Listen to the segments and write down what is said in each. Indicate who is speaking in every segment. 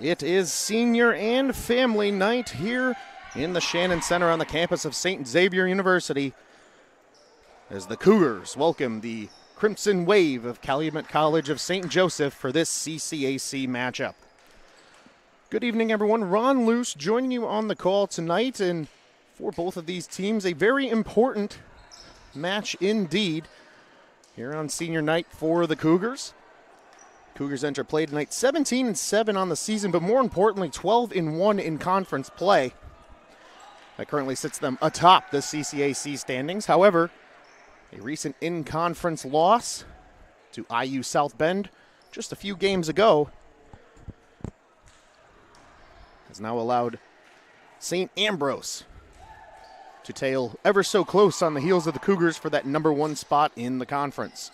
Speaker 1: It is senior and family night here in the Shannon Center on the campus of St. Xavier University as the Cougars welcome the Crimson Wave of Calumet College of St. Joseph for this CCAC matchup. Good evening, everyone. Ron Luce joining you on the call tonight, and for both of these teams, a very important match indeed here on senior night for the Cougars. Cougars enter play tonight 17-7 on the season, but more importantly 12-1 in conference play. That currently sits them atop the CCAC standings. However, a recent in-conference loss to IU South Bend just a few games ago has now allowed St. Ambrose to tail ever so close on the heels of the Cougars for that number one spot in the conference.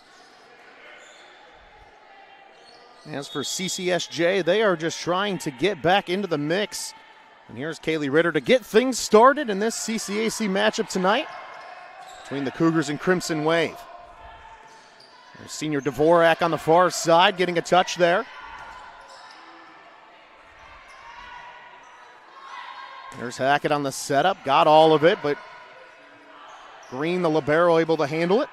Speaker 1: As for CCSJ, they are just trying to get back into the mix. And here's Kaylee Ritter to get things started in this CCAC matchup tonight between the Cougars and Crimson Wave. There's senior Dvorak on the far side getting a touch there. There's Hackett on the setup, got all of it, but Green, the libero, able to handle it.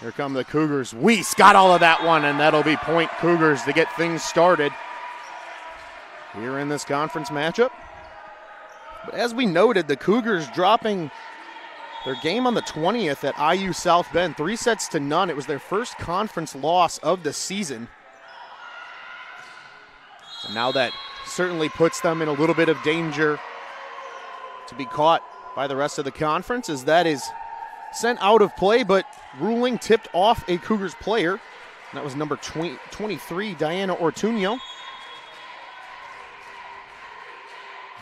Speaker 1: Here come the Cougars. Weiss got all of that one, and that'll be point Cougars to get things started here in this conference matchup. But as we noted, the Cougars dropping their game on the 20th at IU South Bend, 3-0. It was their first conference loss of the season. And now that certainly puts them in a little bit of danger to be caught by the rest of the conference, as that is sent out of play, but ruling tipped off a Cougars player. That was number 23, Diana Ortuño.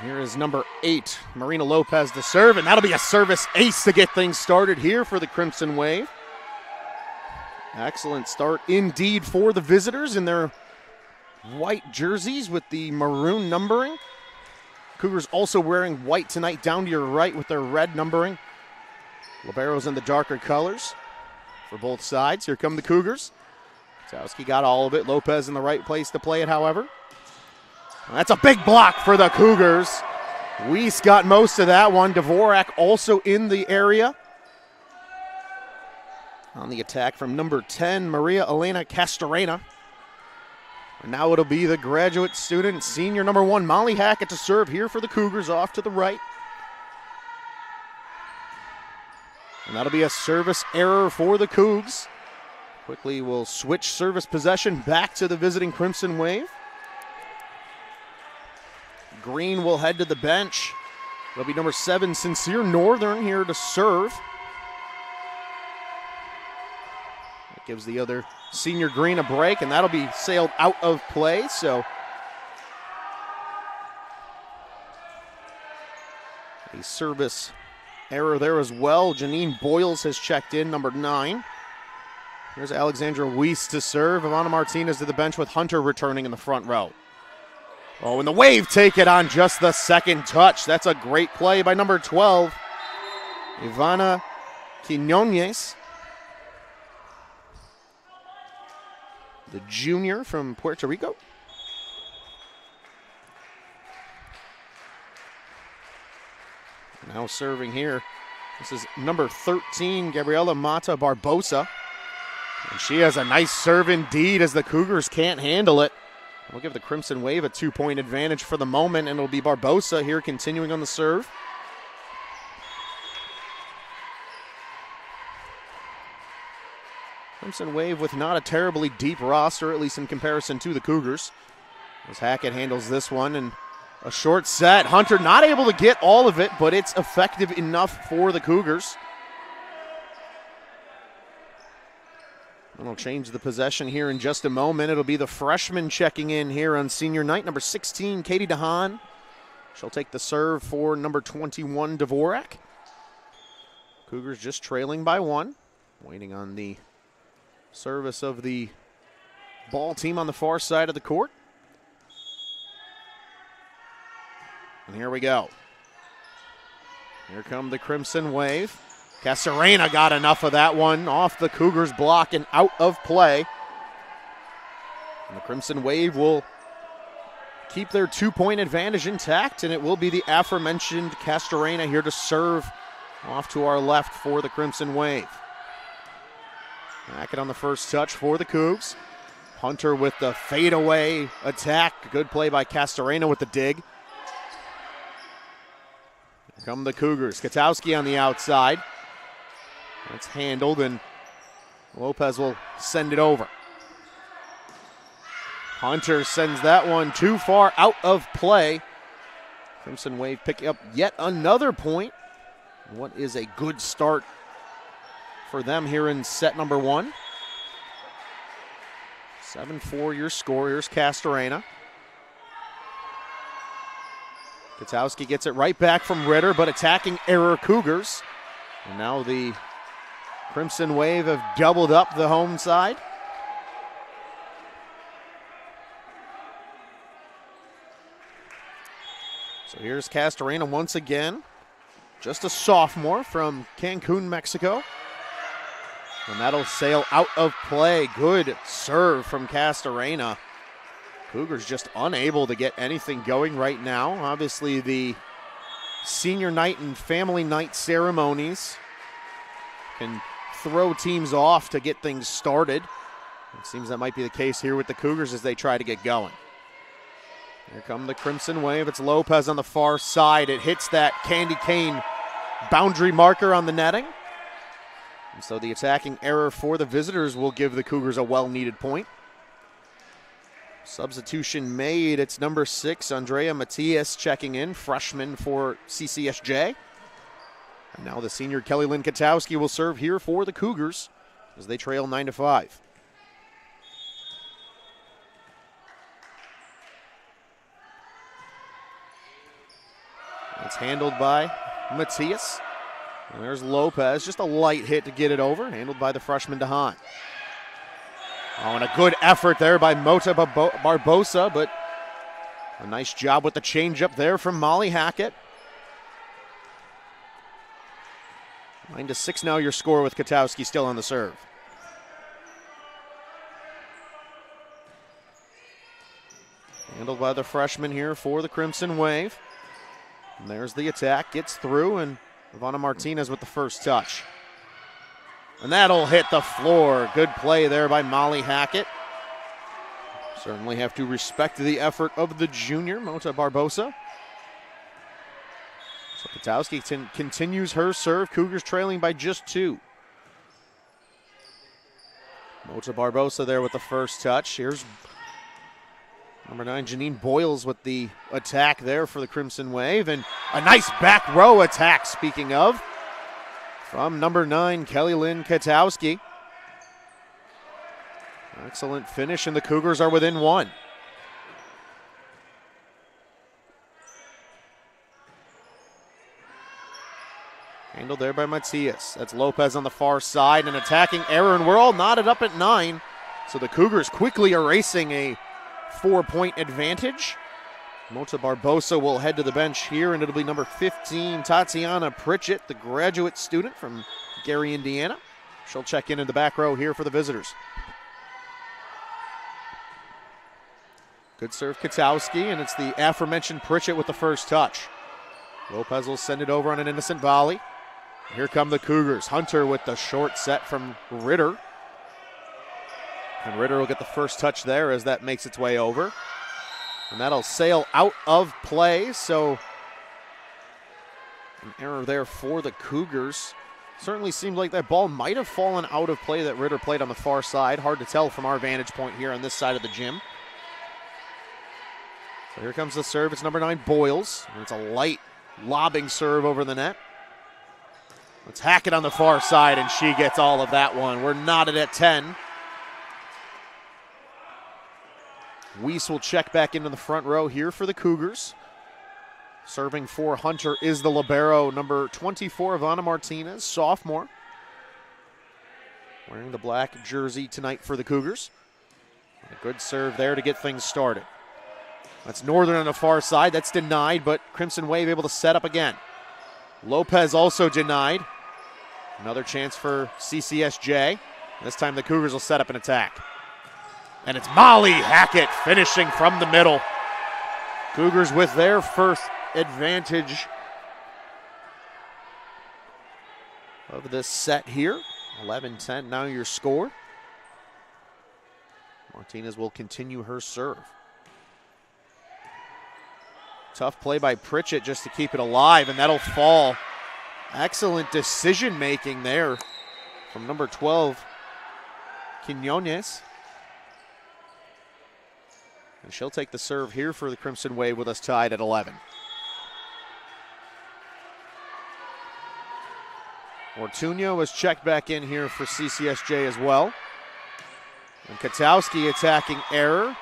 Speaker 1: Here is number 8, Marina Lopez to serve, and that'll be a service ace to get things started here for the Crimson Wave. Excellent start indeed for the visitors in their white jerseys with the maroon numbering. Cougars also wearing white tonight down to your right with their red numbering. Liberos in the darker colors for both sides. Here come the Cougars. Towski got all of it. Lopez in the right place to play it, however. That's a big block for the Cougars. Weiss got most of that one. Dvorak also in the area. On the attack from number 10, Maria Elena Castorena. And now it'll be the graduate student, senior number 1, Molly Hackett to serve here for the Cougars off to the right. And that'll be a service error for the Cougs. Quickly we'll switch service possession back to the visiting Crimson Wave. Green will head to the bench. It'll be number 7, Sincere Northern here to serve. That gives the other senior Green a break, and that'll be sailed out of play. So a service error there as well. Janine Boyles has checked in, number 9. Here's Alexandra Weiss to serve. Ivana Martinez to the bench with Hunter returning in the front row. Oh, and the Wave take it on just the second touch. That's a great play by number 12, Ivana Quinones, the junior from Puerto Rico. Now serving here, this is number 13, Gabriela Mata Barbosa. And she has a nice serve indeed as the Cougars can't handle it. We'll give the Crimson Wave a 2-point advantage for the moment, and it'll be Barbosa here continuing on the serve. Crimson Wave with not a terribly deep roster, at least in comparison to the Cougars. As Hackett handles this one, and a short set. Hunter not able to get all of it, but it's effective enough for the Cougars. And we'll change the possession here in just a moment. It'll be the freshman checking in here on senior night, number 16, Katie DeHaan. She'll take the serve for number 21, Dvorak. Cougars just trailing by 1, waiting on the service of the ball team on the far side of the court. And here we go. Here come the Crimson Wave. Castorena got enough of that one off the Cougars block and out of play. And the Crimson Wave will keep their 2-point advantage intact, and it will be the aforementioned Castorena here to serve off to our left for the Crimson Wave. Back it on the first touch for the Cougs. Hunter with the fadeaway attack. Good play by Castorena with the dig. Here come the Cougars. Katowski on the outside. That's handled, and Lopez will send it over. Hunter sends that one too far out of play. Crimson Wave picking up yet another point. What is a good start for them here in set number 1. 7-4 your score. Here's Castorena. Katowski gets it right back from Ritter, but attacking error Cougars. And now the Crimson Wave have doubled up the home side. So here's Castorena once again. Just a sophomore from Cancun, Mexico. And that'll sail out of play. Good serve from Castorena. Cougars just unable to get anything going right now. Obviously the senior night and family night ceremonies can throw teams off to get things started. It seems that might be the case here with the Cougars as they try to get going. Here come the Crimson Wave. It's Lopez on the far side. It hits that candy cane boundary marker on the netting. And so the attacking error for the visitors will give the Cougars a well-needed point. Substitution made. It's number 6, Andrea Matias checking in, freshman for CCSJ. And now the senior Kelly Lynn Katowski will serve here for the Cougars as they trail 9-5. It's handled by Matias. And there's Lopez, just a light hit to get it over, handled by the freshman DeHaan. Oh, and a good effort there by Mota Barbosa, but a nice job with the changeup there from Molly Hackett. 9-6 now your score with Katowski still on the serve. Handled by the freshman here for the Crimson Wave. And there's the attack, gets through, and Ivana Martinez with the first touch. And that'll hit the floor. Good play there by Molly Hackett. Certainly have to respect the effort of the junior, Mota Barbosa. So Katowski continues her serve. Cougars trailing by just 2. Mota Barbosa there with the first touch. Here's number 9, Janine Boyles with the attack there for the Crimson Wave. And a nice back row attack, speaking of, from number 9, Kelly Lynn Katowski. Excellent finish, and the Cougars are within 1. Handled there by Matias. That's Lopez on the far side, and attacking error, and we're all knotted up at 9. So the Cougars quickly erasing a 4-point advantage. Mota Barbosa will head to the bench here, and it'll be number 15, Tatiana Pritchett, the graduate student from Gary, Indiana. She'll check in the back row here for the visitors. Good serve, Katowski, and it's the aforementioned Pritchett with the first touch. Lopez will send it over on an innocent volley. Here come the Cougars. Hunter with the short set from Ritter. And Ritter will get the first touch there as that makes its way over. And that'll sail out of play, so an error there for the Cougars. Certainly seemed like that ball might have fallen out of play that Ritter played on the far side. Hard to tell from our vantage point here on this side of the gym. So here comes the serve. It's number 9, Boyles. And it's a light lobbing serve over the net. Let's hack it on the far side, and she gets all of that one. We're knotted at 10. Weiss will check back into the front row here for the Cougars. Serving for Hunter is the libero, number 24, Ivana Martinez, sophomore. Wearing the black jersey tonight for the Cougars. A good serve there to get things started. That's Northern on the far side. That's denied, but Crimson Wave able to set up again. Lopez also denied. Another chance for CCSJ. This time the Cougars will set up an attack. And it's Molly Hackett finishing from the middle.
Speaker 2: Cougars with their first advantage of this set here. 11-10 now your score. Martinez will continue her serve. Tough play by Pritchett just to keep it alive, and that'll fall. Excellent decision making there from number 12, Quinones. And she'll take the serve here for the Crimson Wave with us tied at 11. Ortuño was checked back in here for CCSJ as well. And Katowski attacking error.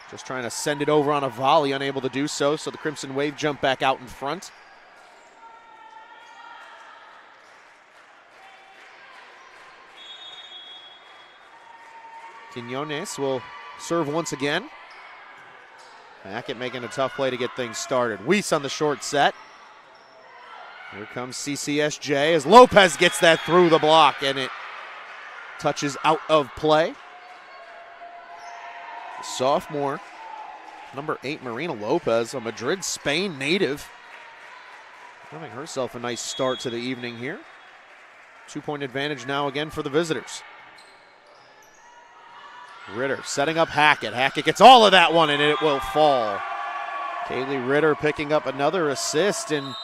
Speaker 2: Just trying to send it over on a volley, unable to do so. So the Crimson Wave jump back out in front. Quinones will serve once again. Hackett making a tough play to get things started. Weiss on the short set. Here comes CCSJ as Lopez gets that through the block, and it touches out of play. The sophomore, number 8, Marina Lopez, a Madrid, Spain native, having herself a nice start to the evening here. 2-point advantage now again for the visitors. Ritter setting up Hackett. Hackett gets all of that one, and it will fall. Kaylee Ritter picking up another assist, and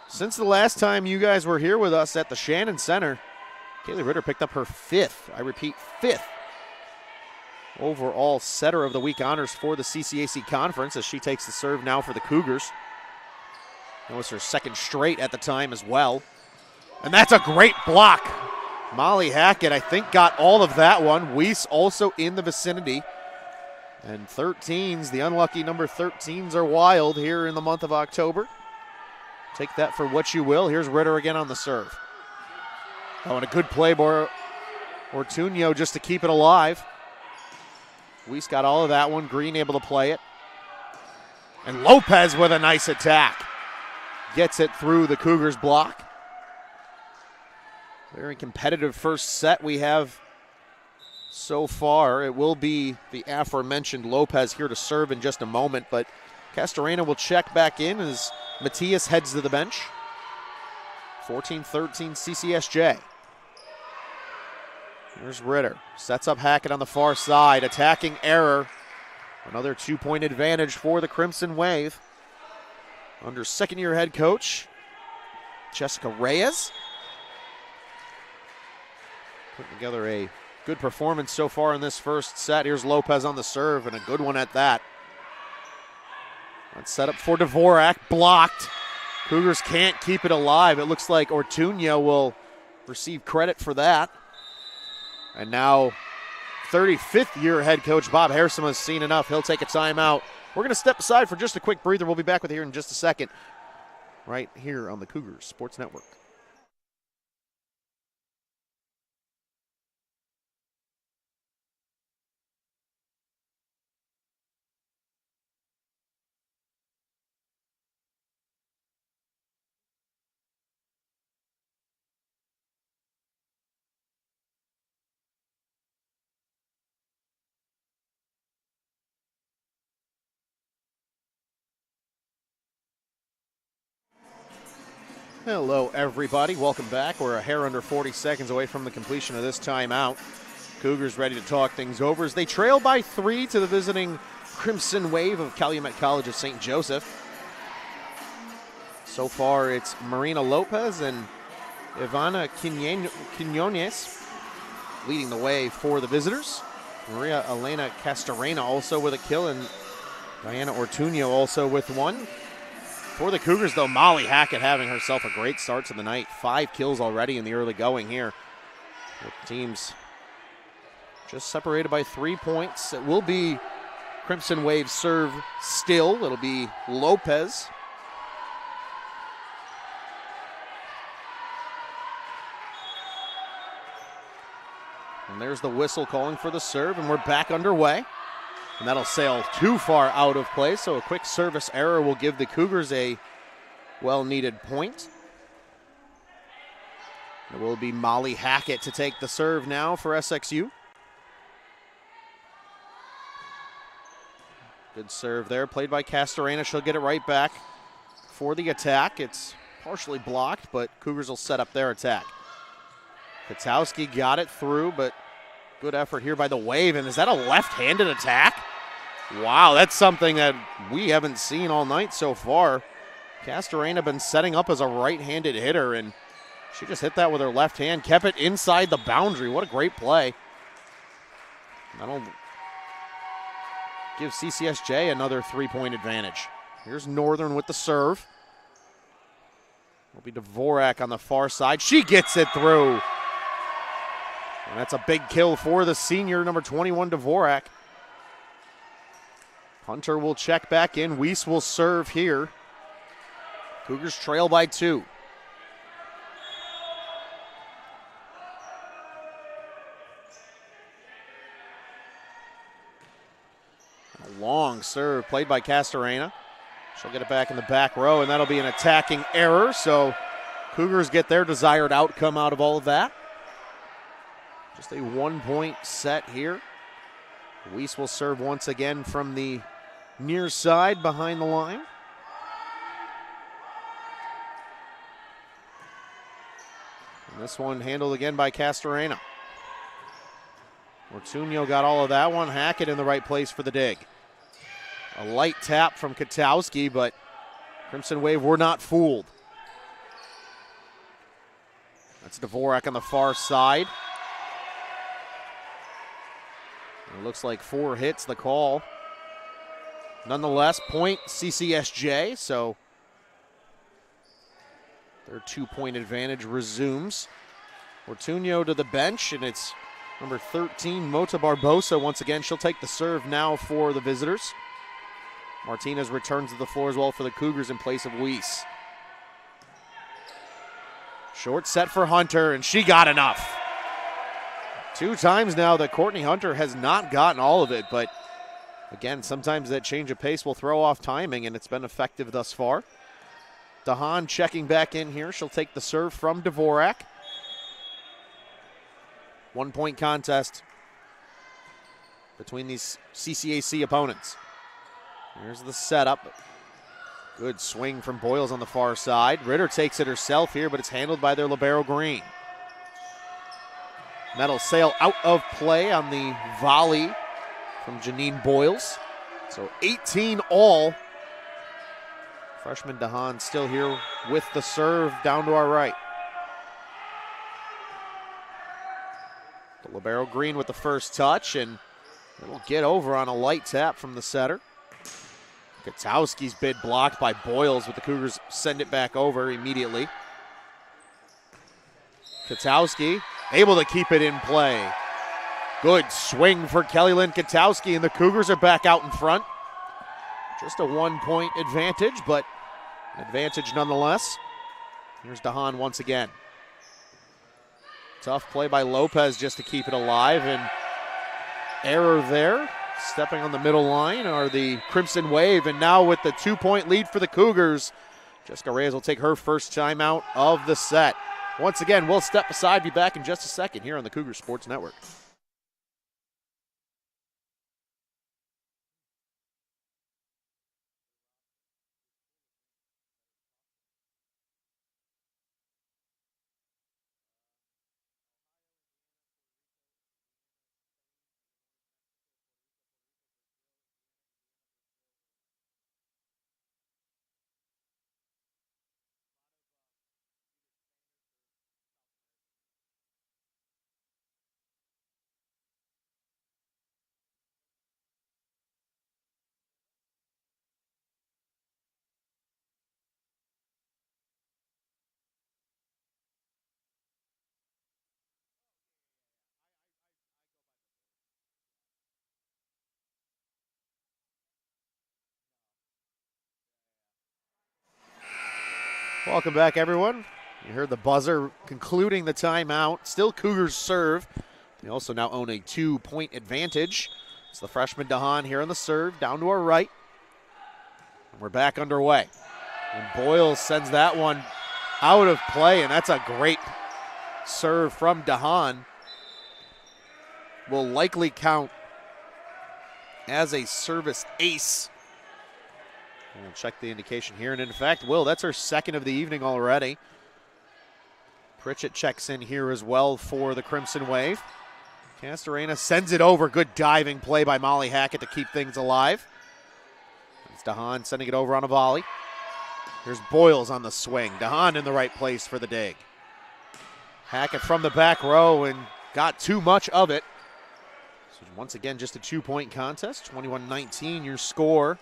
Speaker 2: since the last time you guys were here with us at the Shannon Center, Kaylee Ritter picked up her 5th, I repeat, 5th overall setter of the week honors for the CCAC conference as she takes the serve now for the Cougars. That was her 2nd straight at the time as well. And that's a great block. Molly Hackett, I think, got all of that one. Weiss also in the vicinity. And 13s, the unlucky number 13s are wild here in the month of October. Take that for what you will. Here's Ritter again on the serve. Oh, and a good play by Ortuño just to keep it alive. Weiss got all of that one. Green able to play it. And Lopez with a nice attack. Gets it through the Cougars block. Very competitive first set we have so far. It will be the aforementioned Lopez here to serve in just a moment, but Castorena will check back in as Matias heads to the bench. 14-13 CCSJ. Here's Ritter. Sets up Hackett on the far side. Attacking error. Another 2-point advantage for the Crimson Wave. Under 2nd-year head coach Jessica Reyes. Putting together a good performance so far in this first set. Here's Lopez on the serve, and a good one at that. That's set up for Dvorak, blocked. Cougars can't keep it alive. It looks like Ortuño will receive credit for that. And now 35th-year head coach Bob Harrison has seen enough. He'll take a timeout. We're going to step aside for just a quick breather. We'll be back with you here in just a second, right here on the Cougars Sports Network. Hello, everybody. Welcome back. We're a hair under 40 seconds away from the completion of this timeout. Cougars ready to talk things over as they trail by 3 to the visiting Crimson Wave of Calumet College of St. Joseph. So far, it's Marina Lopez and Ivana Quinones leading the way for the visitors. Maria Elena Castorena also with a kill, and Diana Ortuño also with one. For the Cougars, though, Molly Hackett having herself a great start to the night. 5 kills already in the early going here. The teams just separated by 3 points. It will be Crimson Wave serve still. It'll be Lopez. And there's the whistle calling for the serve, and we're back underway. And that'll sail too far out of play, so a quick service error will give the Cougars a well-needed point. It will be Molly Hackett to take the serve now for SXU. Good serve there, played by Castorena. She'll get it right back for the attack. It's partially blocked, but Cougars will set up their attack. Katowski got it through, but good effort here by the Wave. And is that a left-handed attack? Wow, that's something that we haven't seen all night so far. Castorena been setting up as a right-handed hitter, and she just hit that with her left hand, kept it inside the boundary. What a great play. That'll give CCSJ another 3-point advantage. Here's Northern with the serve. It'll be Dvorak on the far side. She gets it through. And that's a big kill for the senior, number 21, Dvorak. Hunter will check back in. Weiss will serve here. Cougars trail by 2. A long serve played by Castorena. She'll get it back in the back row, and that'll be an attacking error. So Cougars get their desired outcome out of all of that. Just a 1-point set here. Weiss will serve once again from the near side behind the line. And this one handled again by Castorena. Ortuño got all of that one. Hackett in the right place for the dig. A light tap from Katowski, but Crimson Wave were not fooled. That's Dvorak on the far side. It looks like 4 hits the call. Nonetheless, point CCSJ, so their 2-point advantage resumes. Ortuño to the bench, and it's number 13, Mota Barbosa. Once again, she'll take the serve now for the visitors. Martinez returns to the floor as well for the Cougars in place of Weiss. Short set for Hunter, and she got enough. 2 times now that Courtney Hunter has not gotten all of it, but again, sometimes that change of pace will throw off timing, and it's been effective thus far. Dahan checking back in here. She'll take the serve from Dvorak. 1-point contest between these CCAC opponents. Here's the setup. Good swing from Boyles on the far side. Ritter takes it herself here, but it's handled by their libero Green. That'll sail out of play on the volley from Janine Boyles. So 18 all. Freshman Dahan still here with the serve down to our right. The libero Green with the first touch, and it'll get over on a light tap from the setter. Katowski's bid blocked by Boyles, but the Cougars send it back over immediately. Katowski able to keep it in play. Good swing for Kelly Lynn Katowski, and the Cougars are back out in front. Just a 1-point advantage, but an advantage nonetheless. Here's Dahan once again. Tough play by Lopez just to keep it alive, and error there. Stepping on the middle line are the Crimson Wave, and now with the 2-point lead for the Cougars, Jessica Reyes will take her first timeout of the set. Once again, we'll step aside, be back in just a second here on the Cougar Sports Network. Welcome back, everyone. You heard the buzzer concluding the timeout. Still Cougars serve. They also now own a 2-point advantage. It's the freshman Dahan here on the serve, down to our right. And we're back underway. And Boyles sends that one out of play, and that's a great serve from Dahan. Will likely count as a service ace. We'll check the indication here, and in fact, that's her second of the evening already. Pritchett checks in here as well for the Crimson Wave. Castorena sends it over. Good diving play by Molly Hackett to keep things alive. It's DeHaan sending it over on a volley. Here's Boyles on the swing. DeHaan in the right place for the dig. Hackett from the back row and got too much of it. So once again, just a 2-point contest. 21-19 your score.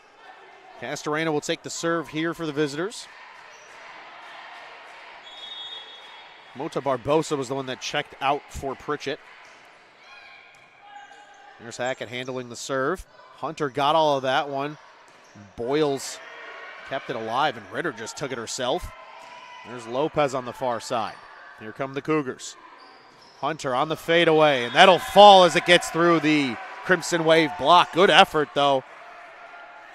Speaker 2: Castorena will take the serve here for the visitors. Mota Barbosa was the one that checked out for Pritchett. Here's Hackett handling the serve. Hunter got all of that one. Boyles kept it alive, and Ritter just took it herself. There's Lopez on the far side. Here come the Cougars. Hunter on the fadeaway, and that'll fall as it gets through the Crimson Wave block. Good effort, though.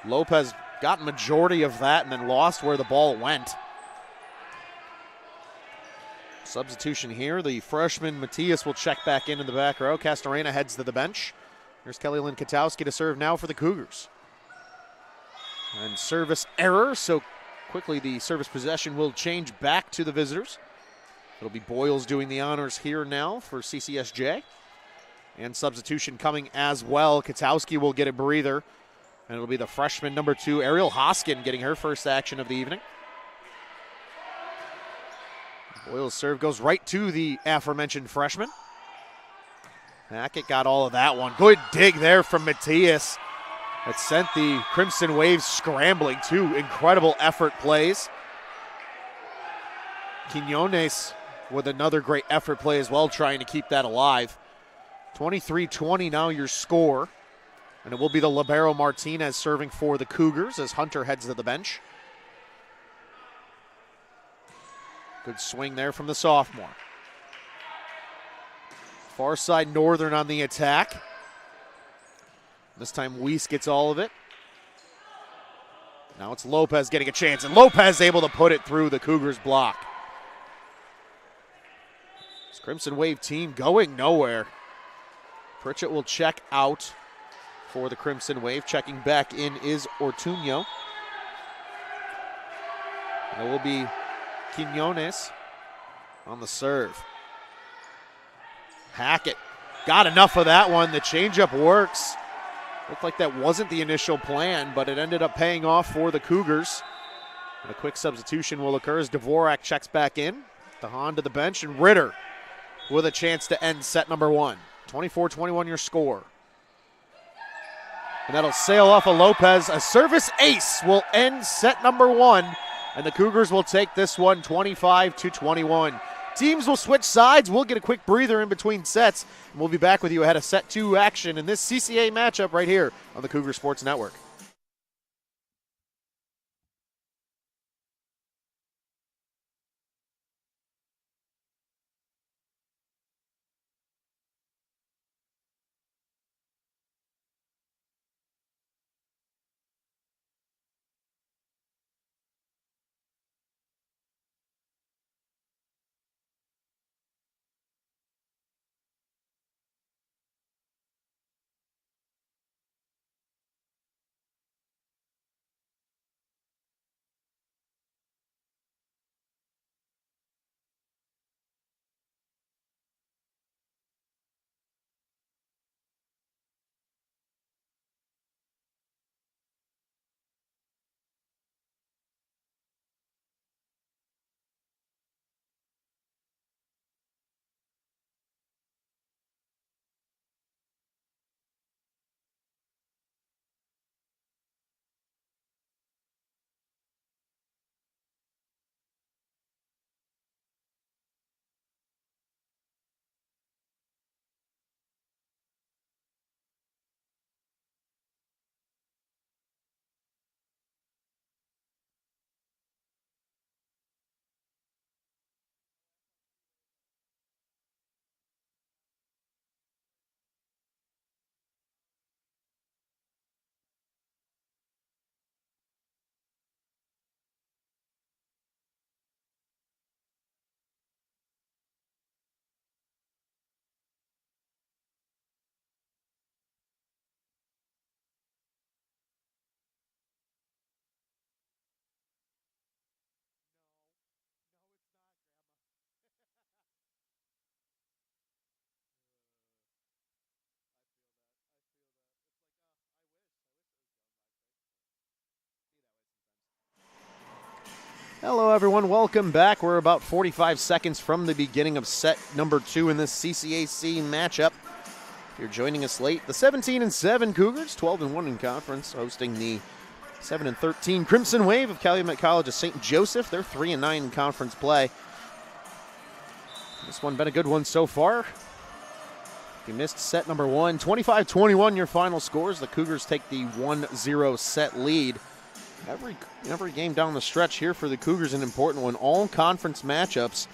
Speaker 2: Lopez got majority of that and then lost where the ball went. Substitution here. The freshman Matias will check back in the back row. Castorena heads to the bench. Here's Kelly Lynn Katowski to serve now for the Cougars. And service error, so quickly the service possession will change back to the visitors. It'll be Boyles doing the honors here now for CCSJ. And substitution coming as well. Katowski will get a breather. And it'll be the freshman number 2, Ariel Hoskin, getting her first action of the evening. Boyles' serve goes right to the aforementioned freshman. Hackett got all of that one. Good dig there from Matias. That sent the Crimson Wave scrambling. 2 incredible effort plays. Quinones with another great effort play as well, trying to keep that alive. 23-20 now your score. And it will be the libero Martinez serving for the Cougars as Hunter heads to the bench. Good swing there from the sophomore. Far side Northern on the attack. This time Weiss gets all of it. Now it's Lopez getting a chance, and Lopez able to put it through the Cougars block. This Crimson Wave team going nowhere. Pritchett will check out for the Crimson Wave. Checking back in is Ortuño. It will be Quinones on the serve. Hackett got enough of that one. The changeup works. Looked like that wasn't the initial plan, but it ended up paying off for the Cougars. And a quick substitution will occur as Dvorak checks back in. DeHaan to the bench, and Ritter with a chance to end set number 1. 24-21 your score. And that'll sail off of Lopez. A service ace will end set number 1, and the Cougars will take this one 25-21. Teams will switch sides. We'll get a quick breather in between sets, and we'll be back with you ahead of set 2 action in this CCA matchup right here on the Cougar Sports Network. Hello everyone, welcome back. We're about 45 seconds from the beginning of set number 2 in this CCAC matchup. If you're joining us late, the 17-7 Cougars, 12-1 in conference, hosting the 7-13 Crimson Wave of Calumet College of St. Joseph. They're 3-9 in conference play. This one been a good one so far. If you missed set number 1, 25-21 your final scores. The Cougars take the 1-0 set lead. Every game down the stretch here for the Cougars, an important one. All conference matchups,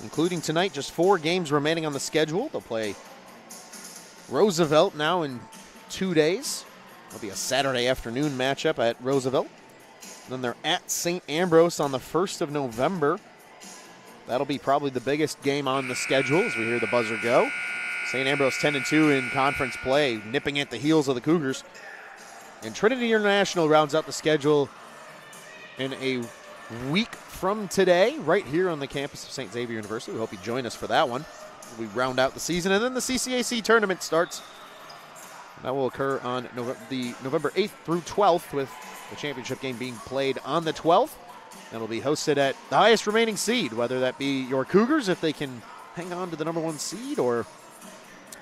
Speaker 2: including tonight, just 4 games remaining on the schedule. They'll play Roosevelt now in 2 days. It'll be a Saturday afternoon matchup at Roosevelt. Then they're at St. Ambrose on the 1st of November. That'll be probably the biggest game on the schedule as we hear the buzzer go. St. Ambrose 10-2 in conference play, nipping at the heels of the Cougars. And Trinity International rounds out the schedule in a week from today, right here on the campus of St. Xavier University. We hope you join us for that one. We round out the season, and then the CCAC tournament starts. That will occur on November 8th through 12th, with the championship game being played on the 12th. And it'll be hosted at the highest remaining seed, whether that be your Cougars, if they can hang on to the number 1 seed, or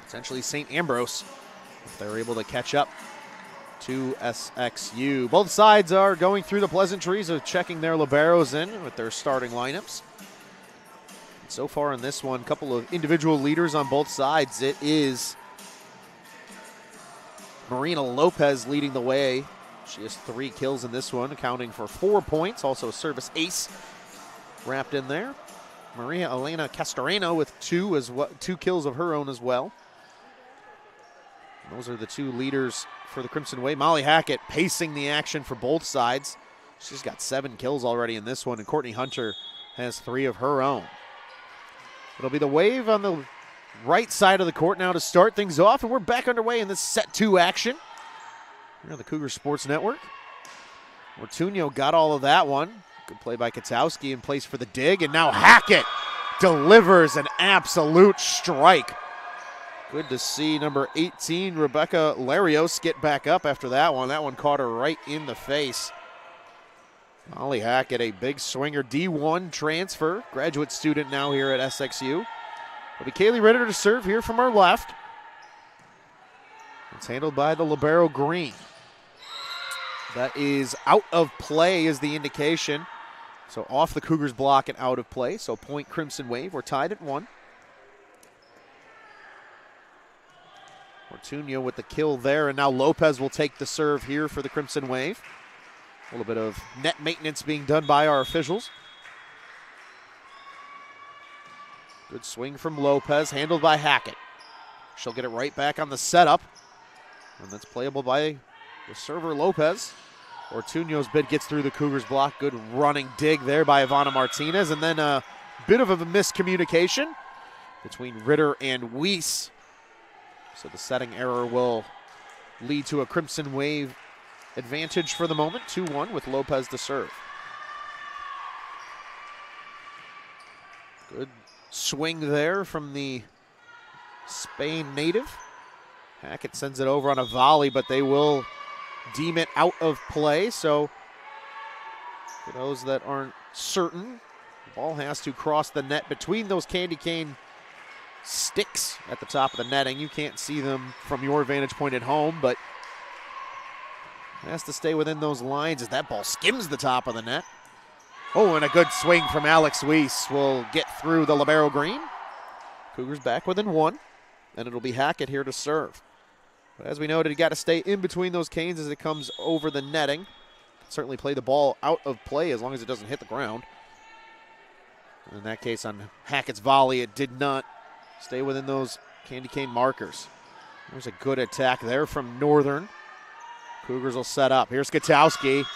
Speaker 2: potentially St. Ambrose, if they're able to catch up to SXU. Both sides are going through the pleasantries of checking their liberos in with their starting lineups. And so far in this one, a couple of individual leaders on both sides. It is Marina Lopez leading the way. She has 3 kills in this one, accounting for 4 points. Also a service ace wrapped in there. Maria Elena Castoreno with 2 kills of her own as well. Those are the 2 leaders for the Crimson Wave. Molly Hackett pacing the action for both sides. She's got 7 kills already in this one, and Courtney Hunter has 3 of her own. It'll be the Wave on the right side of the court now to start things off, and we're back underway in this set 2 action here on the Cougar Sports Network. Ortuño got all of that one. Good play by Katowski in place for the dig, and now Hackett delivers an absolute strike. Good to see number 18, Rebecca Larios, get back up after that one. That one caught her right in the face. Molly Hackett, a big swinger, D1 transfer, graduate student now here at SXU. It'll be Kaylee Ritter to serve here from our left. It's handled by the libero Green. That is out of play is the indication. So off the Cougars block and out of play. So point Crimson Wave. We're tied at 1. Ortuño with the kill there, and now Lopez will take the serve here for the Crimson Wave. A little bit of net maintenance being done by our officials. Good swing from Lopez, handled by Hackett. She'll get it right back on the setup, and that's playable by the server Lopez. Ortuño's bid gets through the Cougars block. Good running dig there by Ivana Martinez, and then a bit of a miscommunication between Ritter and Weiss. So the setting error will lead to a Crimson Wave advantage for the moment, 2-1 with Lopez to serve. Good swing there from the Spain native. Hackett sends it over on a volley, but they will deem it out of play. So for those that aren't certain, the ball has to cross the net between those candy cane sticks at the top of the netting. You can't see them from your vantage point at home, but it has to stay within those lines as that ball skims the top of the net. Oh, and a good swing from Alex Weiss will get through the libero Green. Cougars back within 1, and it'll be Hackett here to serve. But as we noted, you got to stay in between those canes as it comes over the netting. Certainly play the ball out of play as long as it doesn't hit the ground. In that case, on Hackett's volley, it did not stay within those candy cane markers. There's a good attack there from Northern. Cougars will set up. Here's Katowski.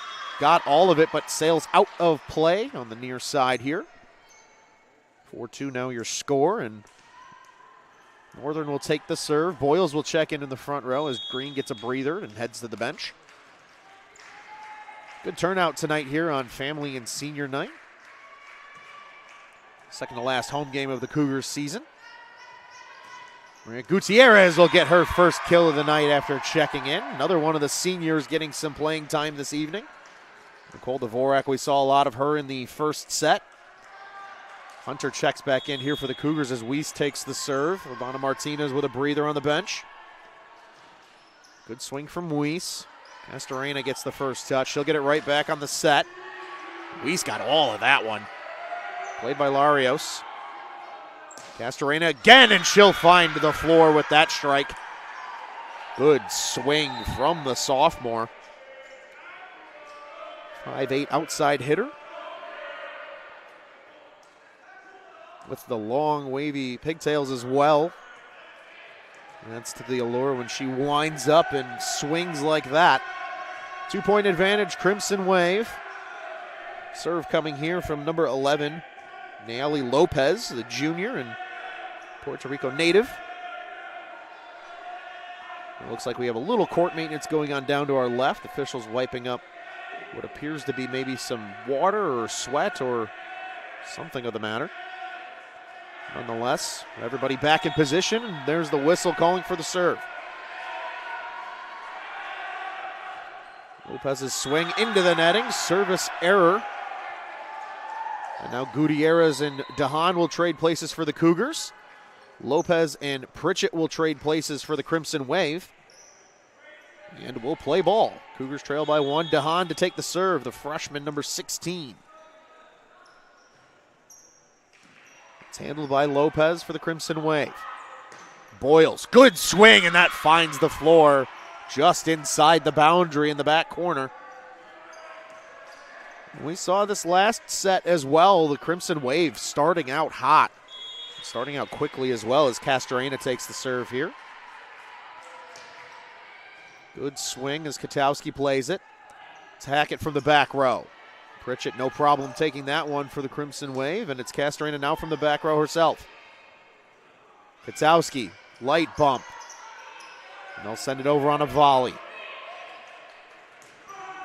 Speaker 2: Got all of it, but sails out of play on the near side here. 4-2 now your score, and Northern will take the serve. Boyles will check in the front row as Green gets a breather and heads to the bench. Good turnout tonight here on Family and Senior Night. Second to last home game of the Cougars season. Maria Gutierrez will get her first kill of the night after checking in. Another one of the seniors getting some playing time this evening. Nicole Dvorak, we saw a lot of her in the first set. Hunter checks back in here for the Cougars as Weiss takes the serve. Urbana Martinez with a breather on the bench. Good swing from Weiss. Castorena gets the first touch. She'll get it right back on the set. Weiss got all of that one. Played by Larios. Castorena again, and she'll find the floor with that strike. Good swing from the sophomore. 5'8" outside hitter. With the long, wavy pigtails as well. That's to the allure when she winds up and swings like that. 2-point advantage, Crimson Wave. Serve coming here from number 11, Nayeli Lopez, the junior and Puerto Rico native. It looks like we have a little court maintenance going on down to our left. Officials wiping up what appears to be maybe some water or sweat or something of the matter. Nonetheless, everybody back in position, and there's the whistle calling for the serve. Lopez's swing into the netting, service error. And now Gutierrez and DeHaan will trade places for the Cougars. Lopez and Pritchett will trade places for the Crimson Wave. And we'll play ball. Cougars trail by 1. DeHaan to take the serve, the freshman, number 16. It's handled by Lopez for the Crimson Wave. Boyles, good swing, and that finds the floor just inside the boundary in the back corner. We saw this last set as well, the Crimson Wave starting out hot. Starting out quickly as well as Castorena takes the serve here. Good swing as Katowski plays it. It's Hackett from the back row. Pritchett, no problem taking that one for the Crimson Wave, and it's Castorena now from the back row herself. Katowski, light bump. And they'll send it over on a volley.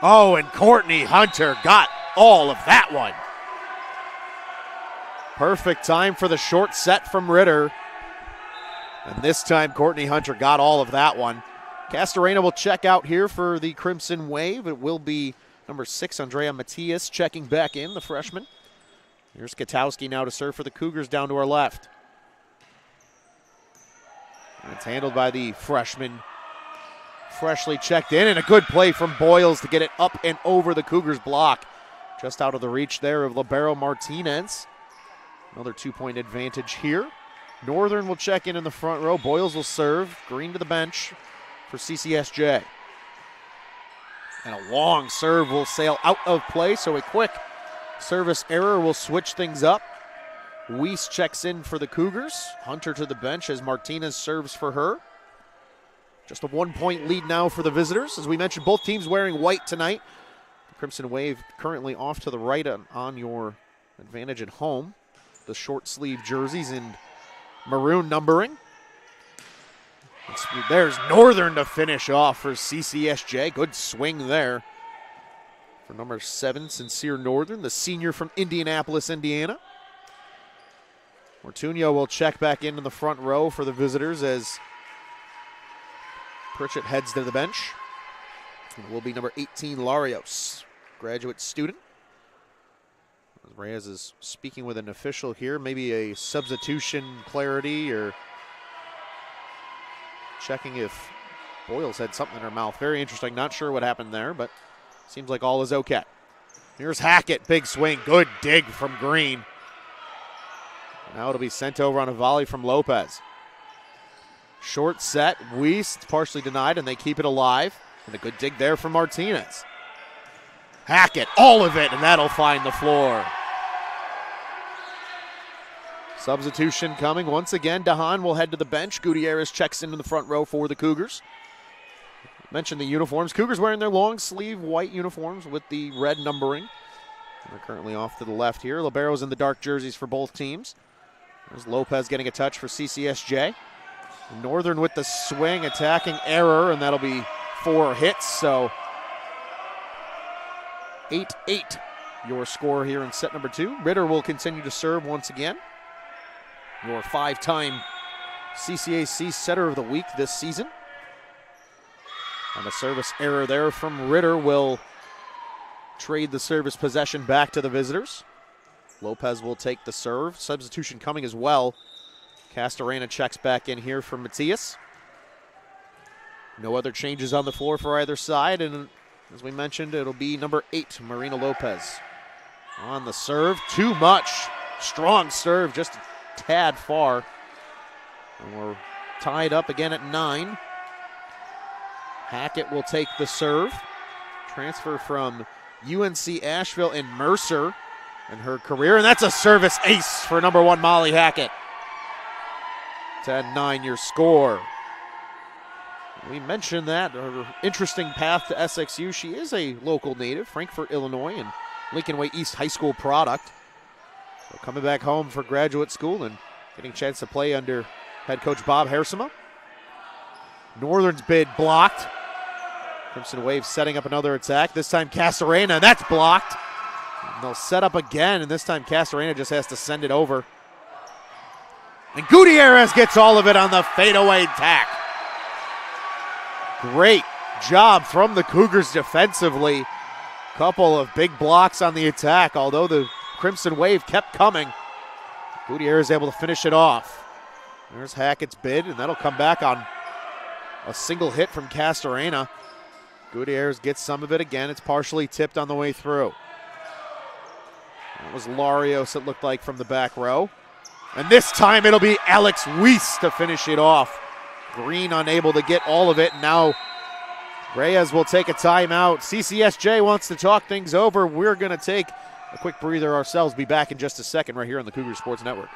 Speaker 2: Oh, and Courtney Hunter got all of that one. Perfect time for the short set from Ritter. And this time, Courtney Hunter got all of that one. Castorena will check out here for the Crimson Wave. It will be number 6, Andrea Matias, checking back in, the freshman. Here's Katowski now to serve for the Cougars down to our left. And it's handled by the freshman. Freshly checked in, and a good play from Boyles to get it up and over the Cougars block. Just out of the reach there of Libero Martinez. Another 2-point advantage here. Northern will check in the front row. Boyles will serve. Green to the bench for CCSJ. And a long serve will sail out of play, so a quick service error will switch things up. Weiss checks in for the Cougars. Hunter to the bench as Martinez serves for her. Just a 1-point lead now for the visitors. As we mentioned, both teams wearing white tonight. The Crimson Wave currently off to the right on your advantage at home. The short sleeve jerseys in maroon numbering. There's Northern to finish off for CCSJ. Good swing there for number 7, Sincere Northern, the senior from Indianapolis, Indiana. Mortunio will check back into the front row for the visitors as Pritchett heads to the bench. It will be number 18, Larios, graduate student. Reyes is speaking with an official here, maybe a substitution clarity or checking if Boyles had something in her mouth. Very interesting. Not sure what happened there, but seems like all is okay. Here's Hackett. Big swing. Good dig from Green. Now it'll be sent over on a volley from Lopez. Short set. Weiss partially denied, and they keep it alive. And a good dig there from Martinez. Hackett, all of it, and that'll find the floor. Substitution coming once again. DeHaan will head to the bench. Gutierrez checks into the front row for the Cougars. Mentioned the uniforms. Cougars wearing their long sleeve white uniforms with the red numbering. They're currently off to the left here. Libero's in the dark jerseys for both teams. There's Lopez getting a touch for CCSJ. Northern with the swing, attacking error, and that'll be 4 hits. So 8-8 your score here in set number 2. Ritter will continue to serve once again. Your 5-time CCAC Setter of the Week this season. And a service error there from Ritter will trade the service possession back to the visitors. Lopez will take the serve. Substitution coming as well. Castorena checks back in here for Matias. No other changes on the floor for either side, and as we mentioned, it'll be number 8, Marina Lopez. On the serve, too much. Strong serve, just a tad far. And we're tied up again at 9. Hackett will take the serve. Transfer from UNC Asheville and Mercer in her career, and that's a service ace for number 1, Molly Hackett. 10-9 your score. We mentioned that, her interesting path to SXU. She is a local native, Frankfort, Illinois, and Lincoln Way East High School product. So coming back home for graduate school and getting a chance to play under head coach Bob Hersema. Northern's bid blocked. Crimson Wave setting up another attack. This time Castorena, that's blocked. And they'll set up again, and this time Castorena just has to send it over. And Gutierrez gets all of it on the fadeaway attack. Great job from the Cougars defensively. Couple of big blocks on the attack, although the Crimson Wave kept coming. Gutierrez able to finish it off. There's Hackett's bid, and that'll come back on a single hit from Castorena. Gutierrez gets some of it again. It's partially tipped on the way through. That was Larios, it looked like, from the back row. And this time it'll be Alex Weiss to finish it off. Green unable to get all of it. Now Reyes will take a timeout. CCSJ wants to talk things over. We're going to take a quick breather ourselves. Be back in just a second right here on the Cougar Sports Network.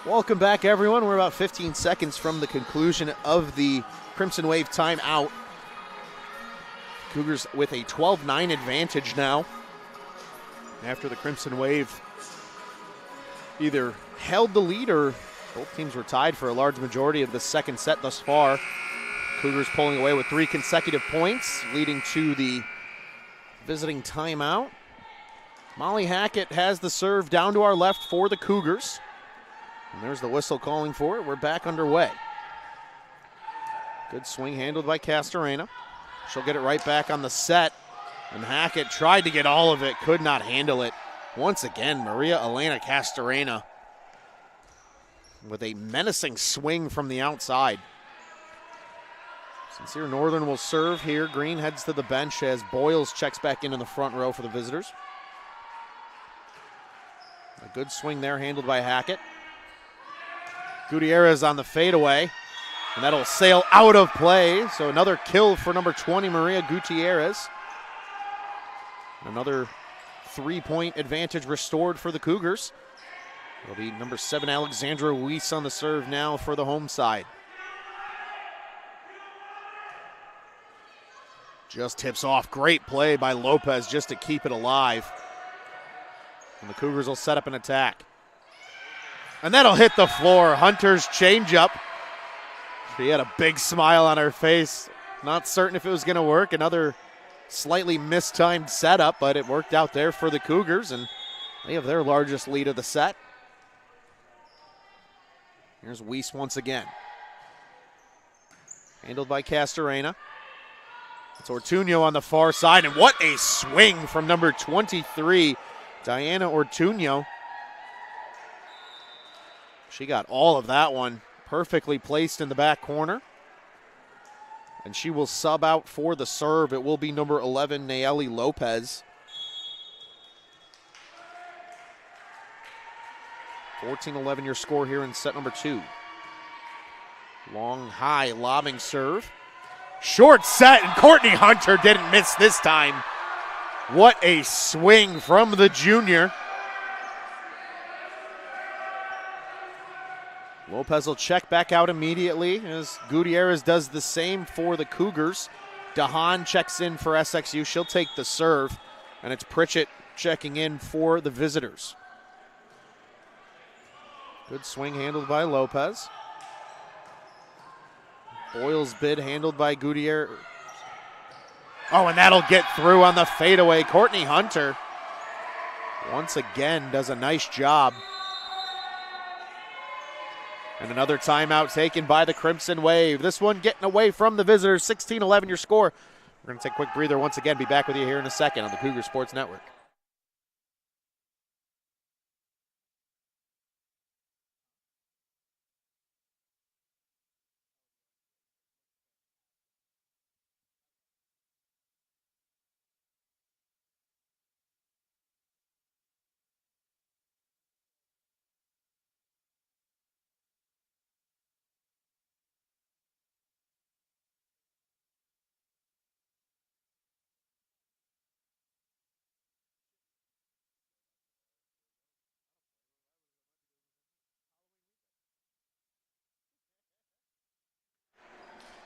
Speaker 2: Welcome back, everyone. We're about 15 seconds from the conclusion of the Crimson Wave timeout. Cougars with a 12-9 advantage now, after the Crimson Wave either held the lead or both teams were tied for a large majority of the second set thus far. Cougars pulling away with 3 consecutive points, leading to the visiting timeout. Molly Hackett has the serve down to our left for the Cougars. And there's the whistle calling for it. We're back underway. Good swing handled by Castorena. She'll get it right back on the set. And Hackett tried to get all of it, could not handle it. Once again, Maria Elena Castorena with a menacing swing from the outside. Sincere Northern will serve here. Green heads to the bench as Boyles checks back into the front row for the visitors. A good swing there handled by Hackett. Gutierrez on the fadeaway, and that'll sail out of play. So another kill for number 20, Maria Gutierrez. Another 3-point advantage restored for the Cougars. It'll be number 7, Alexandra Weiss on the serve now for the home side. Just tips off. Great play by Lopez just to keep it alive. And the Cougars will set up an attack. And that'll hit the floor. Hunter's changeup. She had a big smile on her face. Not certain if it was going to work. Another slightly mistimed setup, but it worked out there for the Cougars, and they have their largest lead of the set. Here's Weiss once again. Handled by Castorena. It's Ortuño on the far side, and what a swing from number 23, Diana Ortuño. She got all of that one, perfectly placed in the back corner. And she will sub out for the serve. It will be number 11, Nayeli Lopez. 14-11 your score here in set number 2. Long, high, lobbing serve. Short set, and Courtney Hunter didn't miss this time. What a swing from the junior. Lopez will check back out immediately as Gutierrez does the same for the Cougars. DeHaan checks in for SXU. She'll take the serve, and it's Pritchett checking in for the visitors. Good swing handled by Lopez. Boyle's bid handled by Gutierrez. Oh, and that'll get through on the fadeaway. Courtney Hunter once again does a nice job. And another timeout taken by the Crimson Wave. This one getting away from the visitors. 16-11 your score. We're going to take a quick breather once again. Be back with you here in a second on the Cougar Sports Network.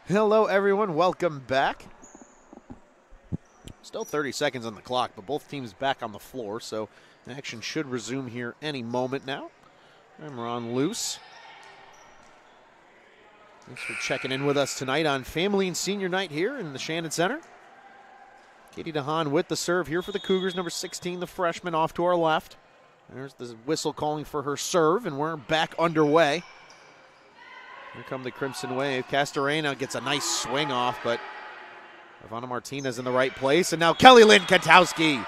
Speaker 2: Hello, everyone. Welcome back. Still 30 seconds on the clock, but both teams back on the floor, so action should resume here any moment now. And we're on loose. Thanks for checking in with us tonight on Family and Senior Night here in the Shannon Center. Katie DeHaan with the serve here for the Cougars. Number 16, the freshman, off to our left. There's the whistle calling for her serve, and we're back underway. Here come the Crimson Wave. Castorena gets a nice swing off, but Ivana Martinez in the right place. And now Kelly Lynn Katowski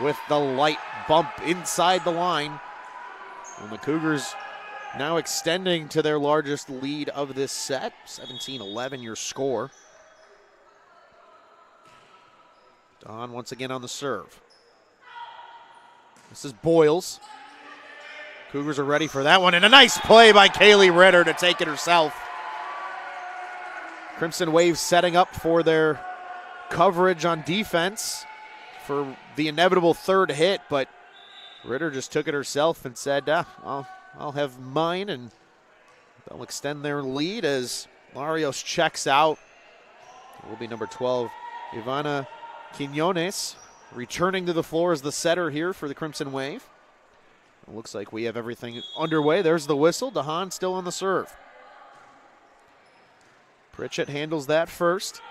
Speaker 2: with the light bump inside the line. And the Cougars now extending to their largest lead of this set. 17-11 your score. Don once again on the serve. This is Boyles. Cougars are ready for that one, and a nice play by Kaylee Ritter to take it herself. Crimson Wave setting up for their coverage on defense for the inevitable third hit, but Ritter just took it herself and said, I'll have mine, and they'll extend their lead as Larios checks out. It will be number 12, Ivana Quinones, returning to the floor as the setter here for the Crimson Wave. It looks like we have everything underway. There's the whistle. DeHaan still on the serve. Pritchett handles that first.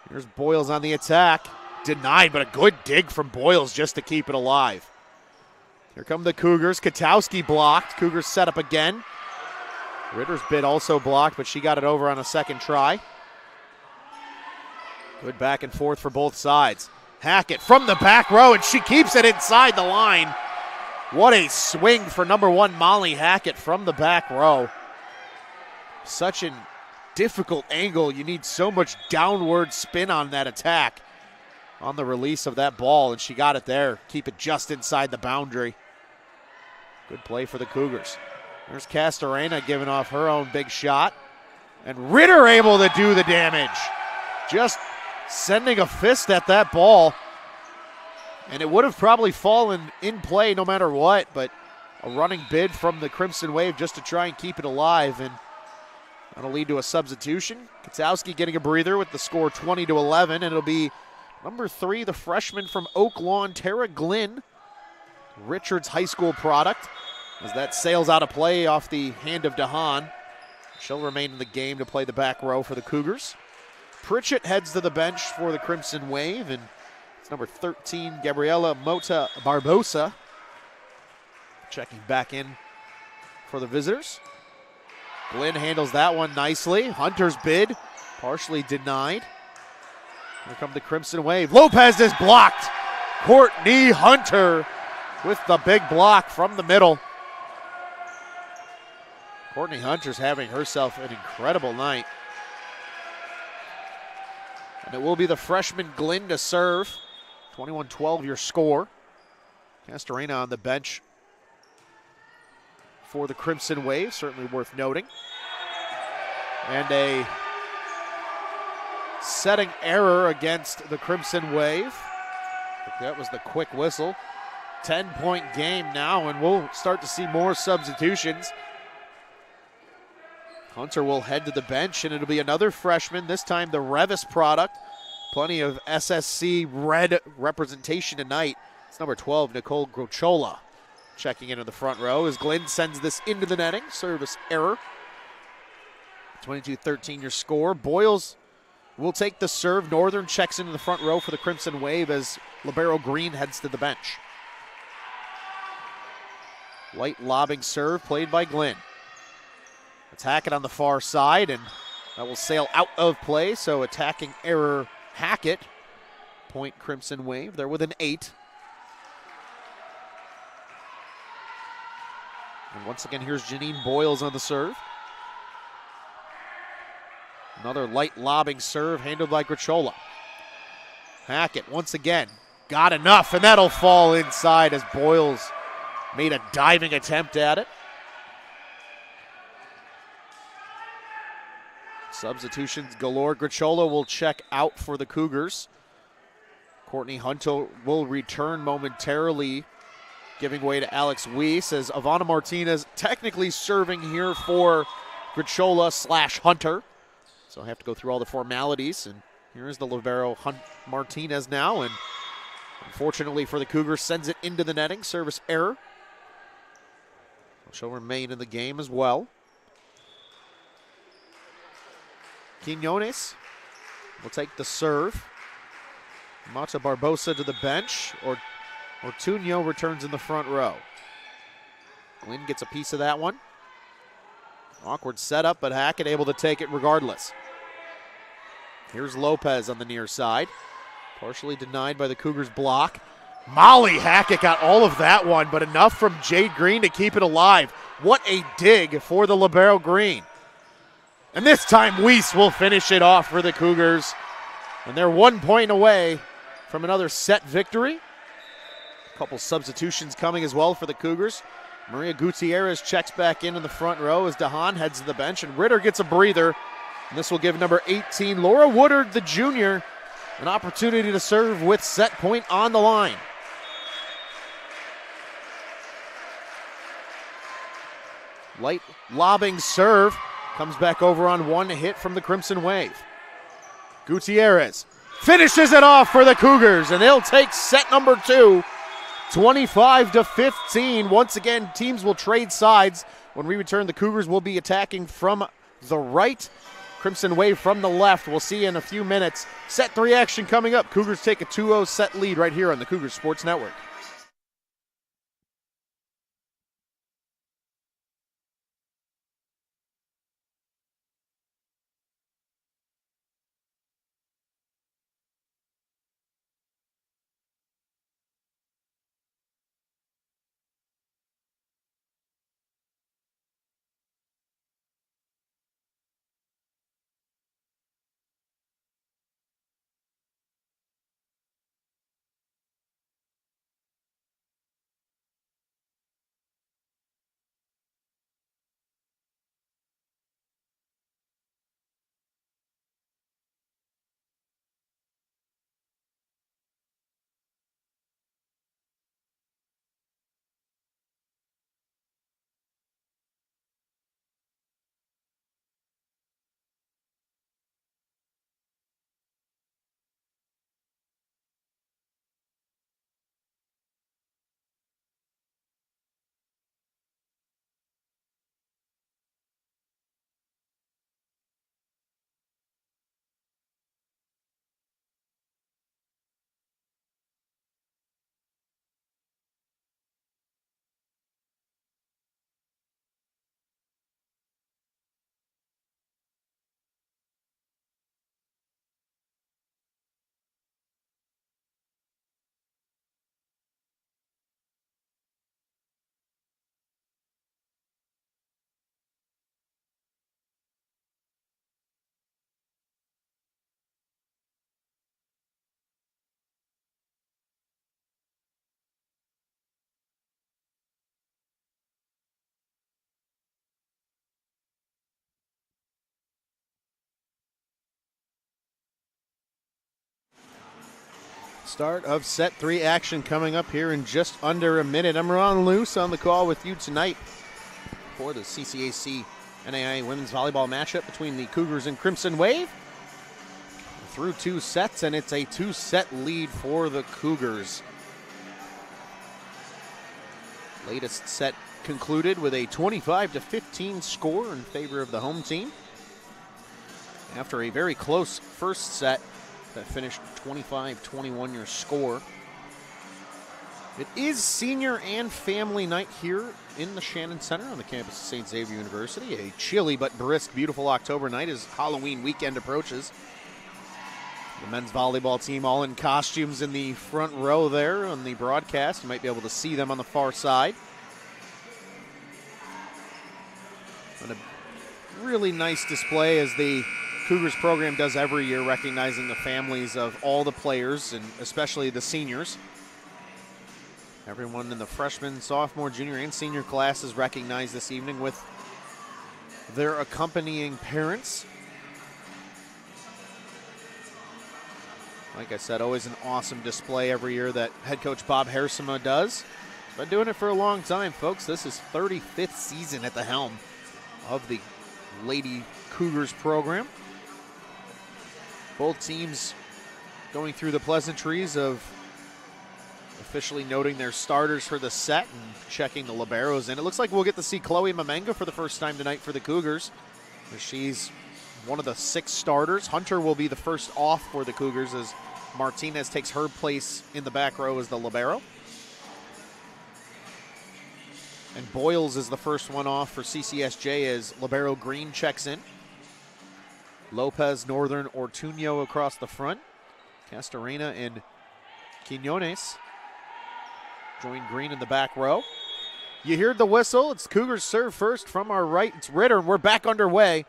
Speaker 2: Here's Boyles on the attack. Denied, but a good dig from Boyles just to keep it alive. Here come the Cougars. Katowski blocked. Cougars set up again. Ritter's bid also blocked, but she got it over on a second try. Good back and forth for both sides. Hackett from the back row, and she keeps it inside the line. What a swing for number 1 Molly Hackett from the back row. Such a difficult angle. You need so much downward spin on that attack on the release of that ball, and she got it there. Keep it just inside the boundary. Good play for the Cougars. There's Castorena giving off her own big shot. And Ritter able to do the damage. Just sending a fist at that ball. And it would have probably fallen in play no matter what, but a running bid from the Crimson Wave just to try and keep it alive, and that'll lead to a substitution. Katowski getting a breather with the score 20-11, and it'll be number 3, the freshman from Oak Lawn, Tara Glynn, Richards High School product, as that sails out of play off the hand of DeHaan. She'll remain in the game to play the back row for the Cougars. Pritchett heads to the bench for the Crimson Wave, and it's number 13, Gabriela Mota Barbosa, checking back in for the visitors. Glynn handles that one nicely. Hunter's bid, partially denied. Here come the Crimson Wave. Lopez is blocked. Courtney Hunter with the big block from the middle. Courtney Hunter's having herself an incredible night. And it will be the freshman Glynn to serve. 21-12 your score. Castorena on the bench for the Crimson Wave, certainly worth noting. And a setting error against the Crimson Wave. That was the quick whistle. 10-point game now, and we'll start to see more substitutions. Hunter will head to the bench, and it'll be another freshman, this time the Revis product. Plenty of SSC red representation tonight. It's number 12, Nicole Grochola, checking into the front row as Glenn sends this into the netting. Service error. 22-13 your score. Boyles will take the serve. Northern checks into the front row for the Crimson Wave as Libero Green heads to the bench. Light lobbing serve played by Glenn. It's Hackett on the far side, and that will sail out of play, so attacking error Hackett. Point Crimson Wave. They're with an 8. And once again, here's Janine Boyles on the serve. Another light lobbing serve handled by Grochola. Hackett once again got enough, and that'll fall inside as Boyles made a diving attempt at it. Substitutions galore. Grochola will check out for the Cougars. Courtney Hunter will return momentarily, giving way to Alex Weiss as Ivana Martinez technically serving here for Grochola/Hunter. So I have to go through all the formalities, and here's the libero Martinez now, and unfortunately for the Cougars, sends it into the netting. Service error. She'll remain in the game as well. Quinones will take the serve. Mata Barbosa to the bench. Ortuño returns in the front row. Glenn gets a piece of that one. Awkward setup, but Hackett able to take it regardless. Here's Lopez on the near side. Partially denied by the Cougars block. Molly Hackett got all of that one, but enough from Jade Green to keep it alive. What a dig for the libero Green. And this time Weiss will finish it off for the Cougars. And they're 1 point away from another set victory. A couple substitutions coming as well for the Cougars. Maria Gutierrez checks back in the front row as DeHaan heads to the bench, and Ritter gets a breather. And this will give number 18, Laura Woodard, the junior, an opportunity to serve with set point on the line. Light lobbing serve. Comes back over on one hit from the Crimson Wave. Gutierrez finishes it off for the Cougars, and they'll take set number 2, 25-15. Once again, teams will trade sides. When we return, the Cougars will be attacking from the right. Crimson Wave from the left. We'll see in a few minutes. Set 3 action coming up. Cougars take a 2-0 set lead right here on the Cougars Sports Network.
Speaker 1: Start of set 3 action coming up here in just under a minute. I'm Ron Luce on the call with you tonight for the CCAC NAIA women's volleyball matchup between the Cougars and Crimson Wave. Through 2 sets, and it's a 2-set lead for the Cougars. Latest set concluded with a 25-15 score in favor of the home team. After a very close first set that finished 25-21 your score. It is senior and family night here in the Shannon Center on the campus of St. Xavier University. A chilly but brisk, beautiful October night as Halloween weekend approaches. The men's volleyball team all in costumes in the front row there on the broadcast. You might be able to see them on the far side. And a really nice display as the Cougars program does every year, recognizing the families of all the players and especially the seniors. Everyone in the freshman, sophomore, junior, and senior classes recognized this evening with their accompanying parents. Like I said, always an awesome display every year that head coach Bob Hersema does. Been doing it for a long time, folks. This is 35th season at the helm of the Lady Cougars program. Both teams going through the pleasantries of officially noting their starters for the set and checking the liberos in. It looks like we'll get to see Chloe Mamenga for the first time tonight for the Cougars. She's one of the 6 starters. Hunter will be the first off for the Cougars as Martinez takes her place in the back row as the libero. And Boyles is the first one off for CCSJ as libero Green checks in. Lopez, Northern, Ortuño across the front. Castorena and Quinones join Green in the back row. You heard the whistle. It's Cougars serve first from our right. It's Ritter, and we're back underway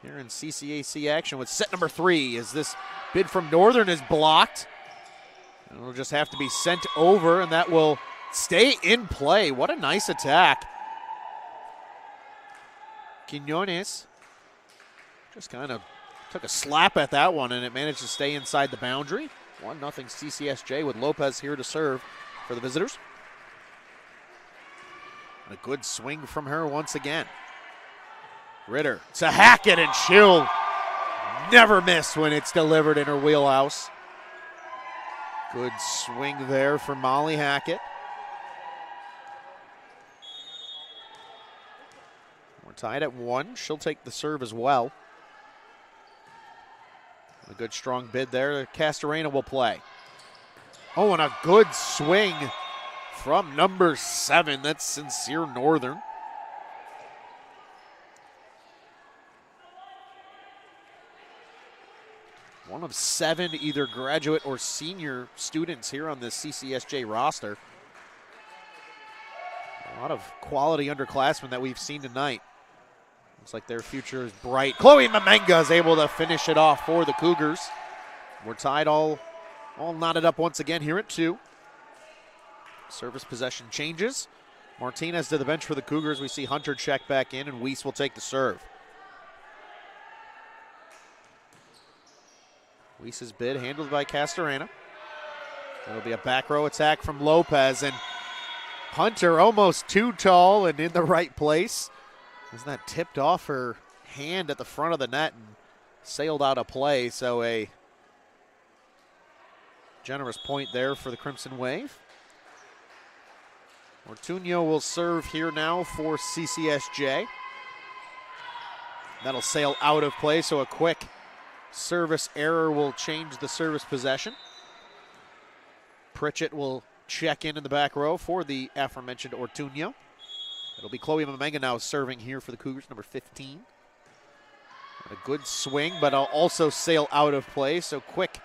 Speaker 1: here in CCAC action with set number 3 as this bid from Northern is blocked. And it'll just have to be sent over, and that will stay in play. What a nice attack. Quinones just kind of took a slap at that one, and it managed to stay inside the boundary. 1-0 CCSJ with Lopez here to serve for the visitors. And a good swing from her once again. Ritter to Hackett, and she'll never miss when it's delivered in her wheelhouse. Good swing there for Molly Hackett. We're tied at 1. She'll take the serve as well. A good strong bid there. Castorena will play. Oh, and a good swing from number 7. That's Sincere Northern. One of 7 either graduate or senior students here on this CCSJ roster. A lot of quality underclassmen that we've seen tonight. Looks like their future is bright. Chloe Mamenga is able to finish it off for the Cougars. We're tied all knotted up once again here at 2. Service possession changes. Martinez to the bench for the Cougars. We see Hunter check back in, and Weiss will take the serve. Weiss's bid handled by Castorena. It'll be a back row attack from Lopez, and Hunter almost too tall and in the right place. Isn't that tipped off her hand at the front of the net and sailed out of play? So a generous point there for the Crimson Wave. Ortuño will serve here now for CCSJ. That'll sail out of play, so a quick service error will change the service possession. Pritchett will check in the back row for the aforementioned Ortuño. It'll be Chloe Mamenga now serving here for the Cougars, number 15. And a good swing, but I'll also sail out of play, so quick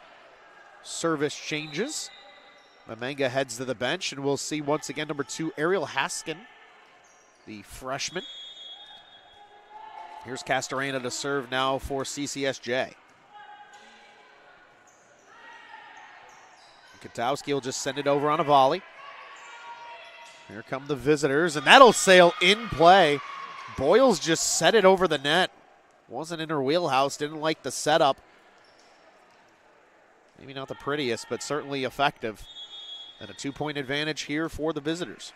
Speaker 1: service changes. Mamenga heads to the bench, and we'll see once again number 2, Ariel Haskin, the freshman. Here's Castorena to serve now for CCSJ. Katowski will just send it over on a volley. Here come the visitors, and that'll sail in play. Boyles just set it over the net. Wasn't in her wheelhouse, didn't like the setup.
Speaker 2: Maybe not the prettiest, but certainly effective. And a 2-point advantage here for the visitors.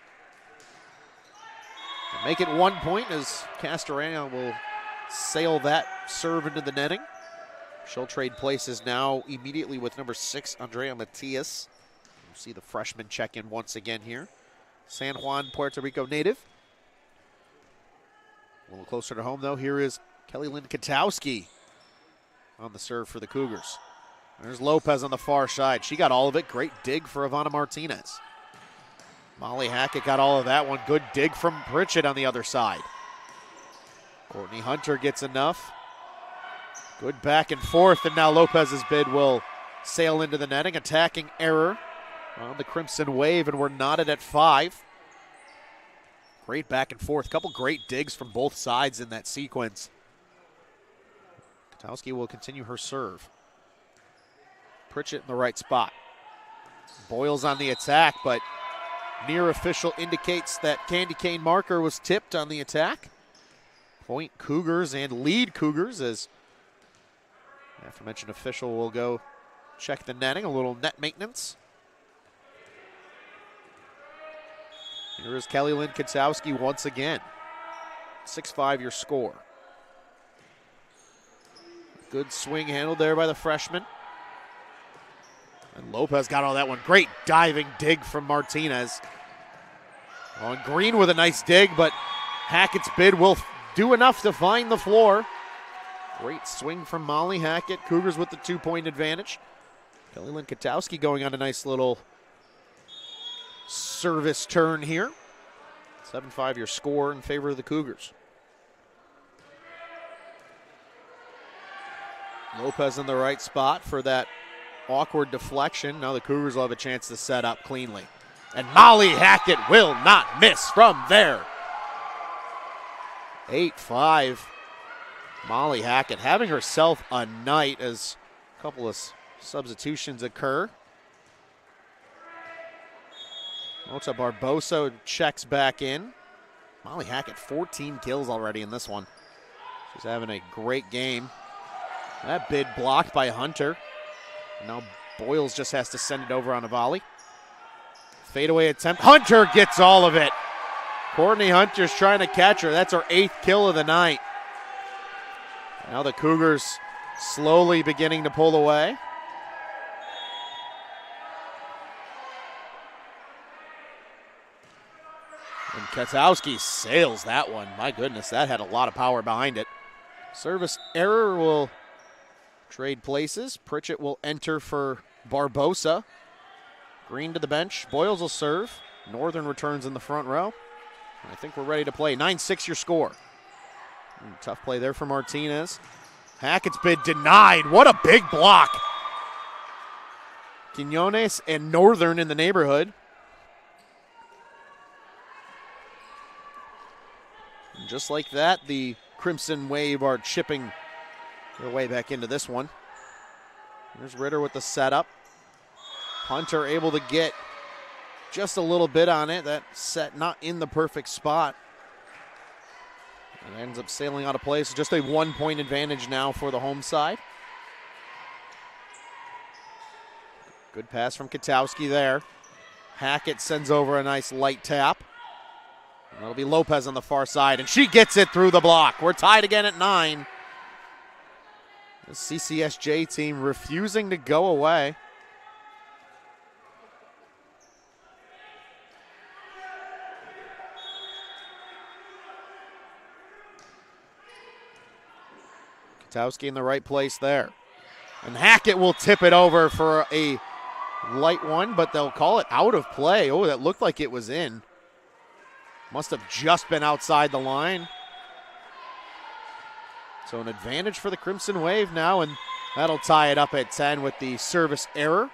Speaker 2: And make it 1 point as Castorena will sail that serve into the netting. She'll trade places now immediately with number 6, Andrea Matias. We'll see the freshman check in once again here. San Juan, Puerto Rico native. A little closer to home, though. Here is Kelly Lynn Katowski on the serve for the Cougars. There's Lopez on the far side. She got all of it. Great dig for Ivana Martinez. Molly Hackett got all of that one. Good dig from Pritchett on the other side. Courtney Hunter gets enough. Good back and forth, and now Lopez's bid will sail into the netting. Attacking error on the Crimson Wave, and we're knotted at 5. Great back and forth. Couple great digs from both sides in that sequence. Katowski will continue her serve. Pritchett in the right spot. Boyles on the attack, but near official indicates that candy cane marker was tipped on the attack. Point Cougars and lead Cougars as the aforementioned official will go check the netting, a little net maintenance. Here is Kelly Lynn Katowski once again. 6-5 your score. Good swing handled there by the freshman. And Lopez got all that one. Great diving dig from Martinez. On Green with a nice dig, but Hackett's bid will do enough to find the floor. Great swing from Molly Hackett. Cougars with the 2-point advantage. Kelly Lynn Katowski going on a nice little service turn here. 7-5 your score in favor of the Cougars. Lopez in the right spot for that awkward deflection. Now the Cougars will have a chance to set up cleanly. And Molly Hackett will not miss from there. 8-5. Molly Hackett having herself a night as a couple of substitutions occur. Mota Barbosa checks back in. Molly Hackett, 14 kills already in this one. She's having a great game. That bid blocked by Hunter. Now Boyles just has to send it over on a volley. Fadeaway attempt. Hunter gets all of it. Courtney Hunter's trying to catch her. That's her 8th kill of the night. Now the Cougars slowly beginning to pull away. And Katowski sails that one. My goodness, that had a lot of power behind it. Service error will trade places. Pritchett will enter for Barbosa. Green to the bench. Boyles will serve. Northern returns in the front row. I think we're ready to play. 9-6 your score. Tough play there for Martinez. Hackett's bid denied. What a big block. Quinones and Northern in the neighborhood. And just like that, the Crimson Wave are chipping their way back into this one. There's Ritter with the setup. Hunter able to get just a little bit on it. That set not in the perfect spot. And ends up sailing out of play. So just a 1-point advantage now for the home side. Good pass from Katowski there. Hackett sends over a nice light tap. And that'll be Lopez on the far side. And she gets it through the block. We're tied again at 9. The CCSJ team refusing to go away. Katowski in the right place there. And Hackett will tip it over for a light one, but they'll call it out of play. Oh, that looked like it was in. Must have just been outside the line. So an advantage for the Crimson Wave now, and that'll tie it up at 10 with the service error.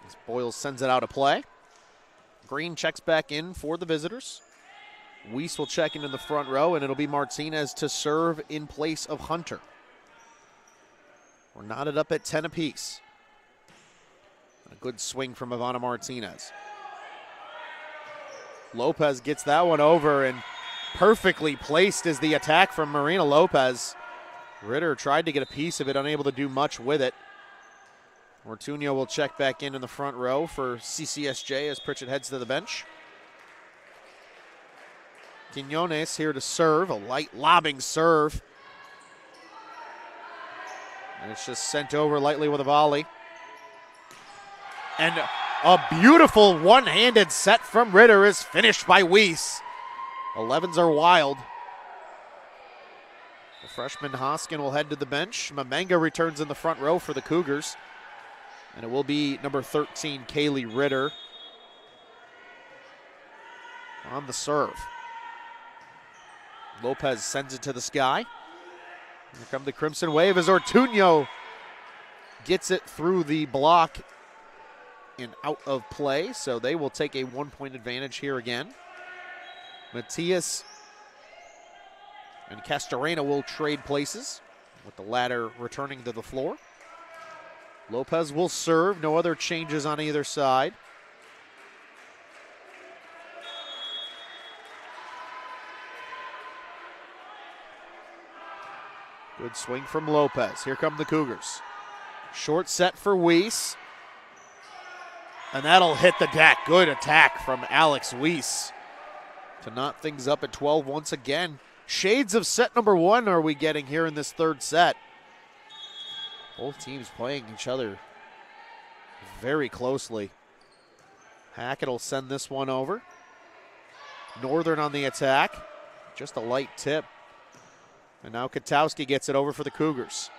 Speaker 2: As Boyles sends it out of play. Green checks back in for the visitors. Weiss will check into the front row, and it'll be Martinez to serve in place of Hunter. We're knotted up at 10 apiece. A good swing from Ivana Martinez. Lopez gets that one over, and perfectly placed is the attack from Marina Lopez. Ritter tried to get a piece of it, unable to do much with it. Ortuño will check back in the front row for CCSJ as Pritchett heads to the bench. Quinones here to serve, a light lobbing serve. And it's just sent over lightly with a volley. And a beautiful one-handed set from Ritter is finished by Weiss. 11s are wild. The freshman Hoskin will head to the bench. Mamanga returns in the front row for the Cougars. And it will be number 13, Kaylee Ritter, on the serve. Lopez sends it to the sky. Here come the Crimson Wave as Ortuño gets it through the block and out of play. So they will take a 1-point advantage here again. Matias and Castorena will trade places, with the latter returning to the floor. Lopez will serve. No other changes on either side. Good swing from Lopez. Here come the Cougars. Short set for Weiss. And that'll hit the deck. Good attack from Alex Weiss to knot things up at 12 once again. Shades of set number 1 are we getting here in this third set. Both teams playing each other very closely. Hackett will send this one over. Northern on the attack. Just a light tip. And now Katowski gets it over for the Cougars.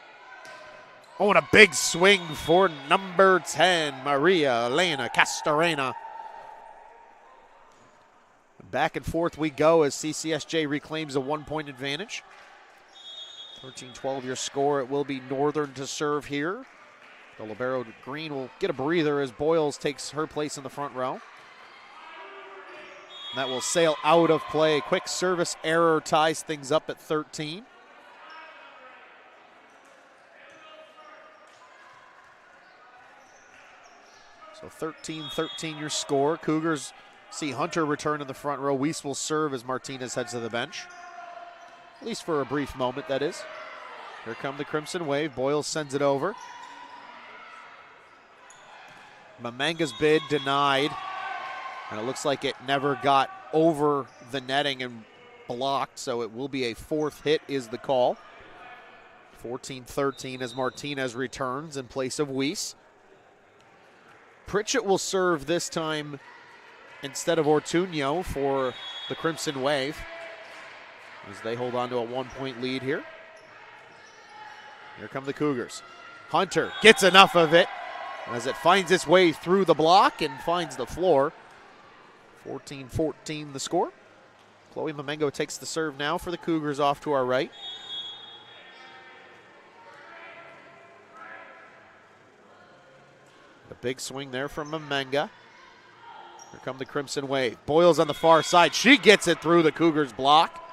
Speaker 2: Oh, and a big swing for number 10, Maria Elena Castorena. Back and forth we go as CCSJ reclaims a 1-point advantage. 13-12 your score. It will be Northern to serve here. The libero Green will get a breather as Boyles takes her place in the front row. And that will sail out of play. Quick service error ties things up at 13. So 13-13 your score. Cougars see Hunter return in the front row. Weiss will serve as Martinez heads to the bench. At least for a brief moment, that is. Here come the Crimson Wave. Boyles sends it over. Mamanga's bid denied. And it looks like it never got over the netting and blocked, so it will be a 4th hit is the call. 14-13 as Martinez returns in place of Weiss. Pritchett will serve this time instead of Ortuño for the Crimson Wave, as they hold on to a 1-point lead here. Here come the Cougars. Hunter gets enough of it as it finds its way through the block and finds the floor. 14-14 the score. Chloe Mamango takes the serve now for the Cougars off to our right. A big swing there from Mamanga. Here come the Crimson Wave. Boyles on the far side. She gets it through the Cougars block.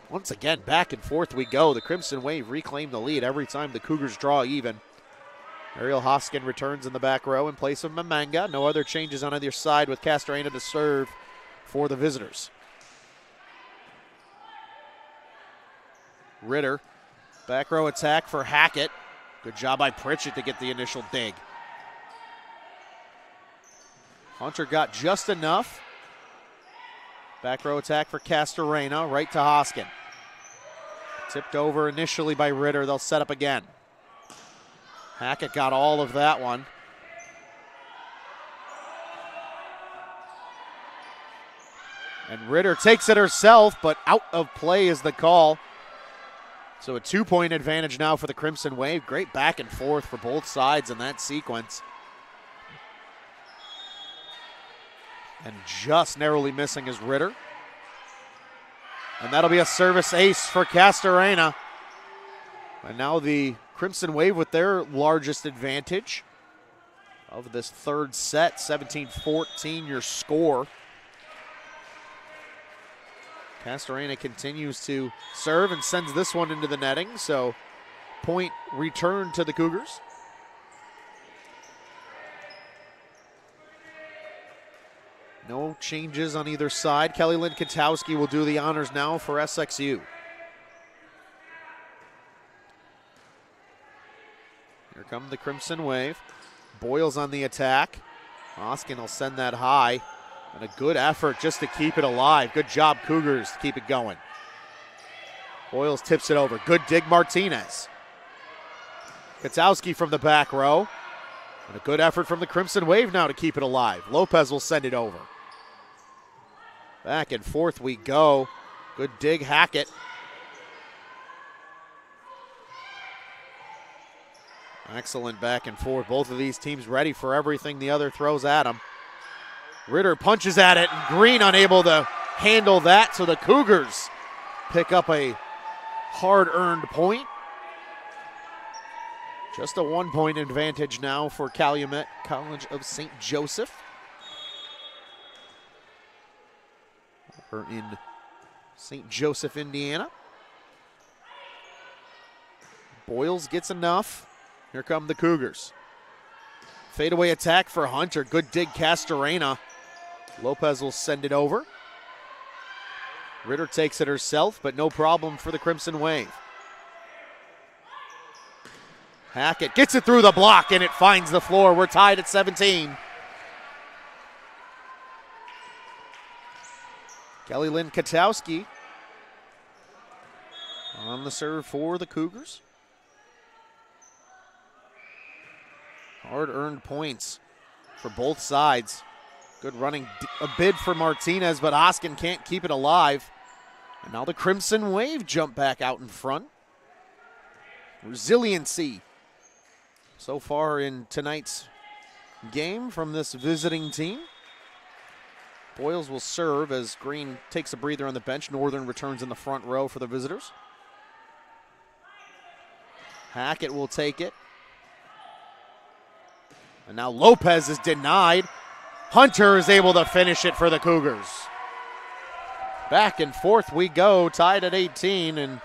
Speaker 2: Once again, back and forth we go. The Crimson Wave reclaim the lead every time the Cougars draw even. Ariel Hoskin returns in the back row in place of Mamanga. No other changes on either side with Castorena to serve for the visitors. Ritter, back row attack for Hackett. Good job by Pritchett to get the initial dig. Hunter got just enough. Back row attack for Castorena, right to Hoskin. Tipped over initially by Ritter. They'll set up again. Hackett got all of that one. And Ritter takes it herself, but out of play is the call. So a 2-point advantage now for the Crimson Wave. Great back and forth for both sides in that sequence. And just narrowly missing is Ritter. And that'll be a service ace for Castorena. And now the Crimson Wave with their largest advantage of this third set. 17-14 your score. Castorena continues to serve and sends this one into the netting. So point return to the Cougars. No changes on either side. Kelly Lynn Katowski will do the honors now for SXU. Here come the Crimson Wave. Boyles on the attack. Hoskin will send that high. And a good effort just to keep it alive. Good job, Cougars, to keep it going. Boyles tips it over. Good dig, Martinez. Katowski from the back row. And a good effort from the Crimson Wave now to keep it alive. Lopez will send it over. Back and forth we go. Good dig, Hackett. Excellent back and forth. Both of these teams ready for everything the other throws at them. Ritter punches at it, and Green unable to handle that, so the Cougars pick up a hard-earned point. Just a 1-point advantage now for Calumet College of St. Joseph. We're in St. Joseph, Indiana. Boyles gets enough. Here come the Cougars. Fadeaway attack for Hunter. Good dig, Castorena. Lopez will send it over. Ritter takes it herself, but no problem for the Crimson Wave. Hackett gets it through the block, and it finds the floor. We're tied at 17. Kelly Lynn Katowski on the serve for the Cougars. Hard-earned points for both sides. Good running, a bid for Martinez, but Hoskin can't keep it alive. And now the Crimson Wave jump back out in front. Resiliency so far in tonight's game from this visiting team. Boyles will serve as Green takes a breather on the bench. Northern returns in the front row for the visitors. Hackett will take it. And now Lopez is denied. Hunter is able to finish it for the Cougars. Back and forth we go, tied at 18, and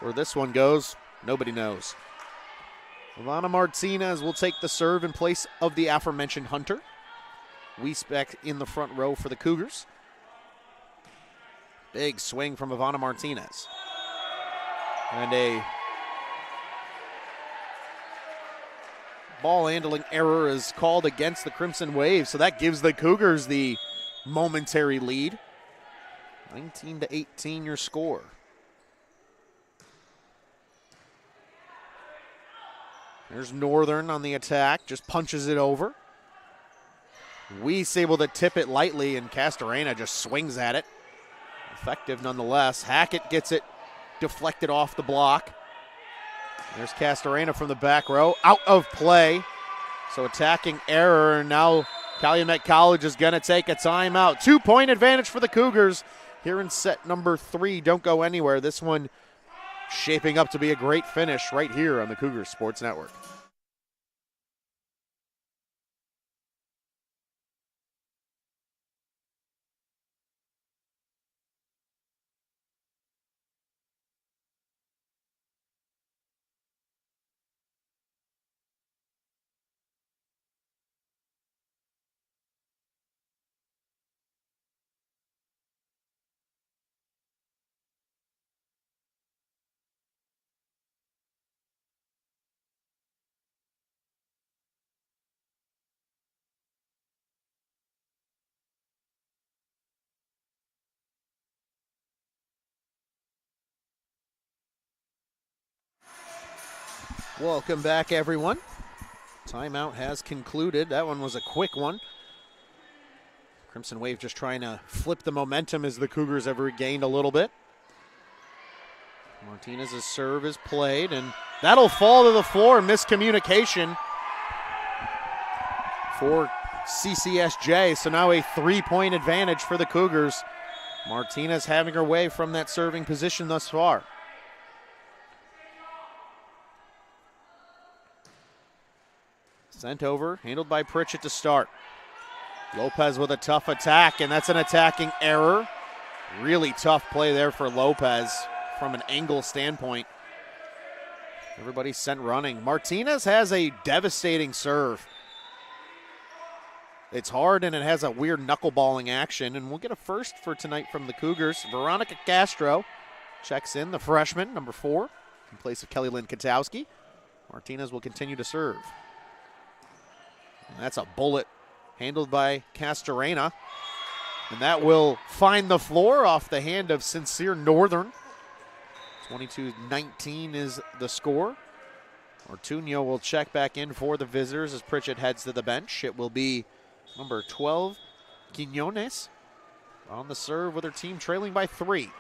Speaker 2: where this one goes, nobody knows. Ivana Martinez will take the serve in place of the aforementioned Hunter. Wiesbeck in the front row for the Cougars. Big swing from Ivana Martinez. And a ball handling error is called against the Crimson Wave, so that gives the Cougars the momentary lead. 19-18 your score. There's Northern on the attack, just punches it over. Weiss able to tip it lightly, and Castorena just swings at it. Effective nonetheless. Hackett gets it deflected off the block. There's Castorena from the back row, out of play. So attacking error, and now Calumet College is going to take a timeout. 2-point advantage for the Cougars here in set number 3. Don't go anywhere. This one shaping up to be a great finish right here on the Cougars Sports Network. Welcome back, everyone. Timeout has concluded. That one was a quick one. Crimson Wave just trying to flip the momentum as the Cougars have regained a little bit. Martinez's serve is played, and that'll fall to the floor. Miscommunication for CCSJ. So now a 3-point advantage for the Cougars. Martinez having her way from that serving position thus far. Sent over, handled by Pritchett to start. Lopez with a tough attack, and that's an attacking error. Really tough play there for Lopez from an angle standpoint. Everybody sent running. Martinez has a devastating serve. It's hard, and it has a weird knuckleballing action, and we'll get a first for tonight from the Cougars. Veronica Castro checks in, the freshman, number 4, in place of Kelly Lynn Katowski. Martinez will continue to serve. And that's a bullet handled by Castorena. And that will find the floor off the hand of Sincere Northern. 22-19 is the score. Ortuño will check back in for the visitors as Pritchett heads to the bench. It will be number 12, Quiñones, on the serve with her team trailing by 3.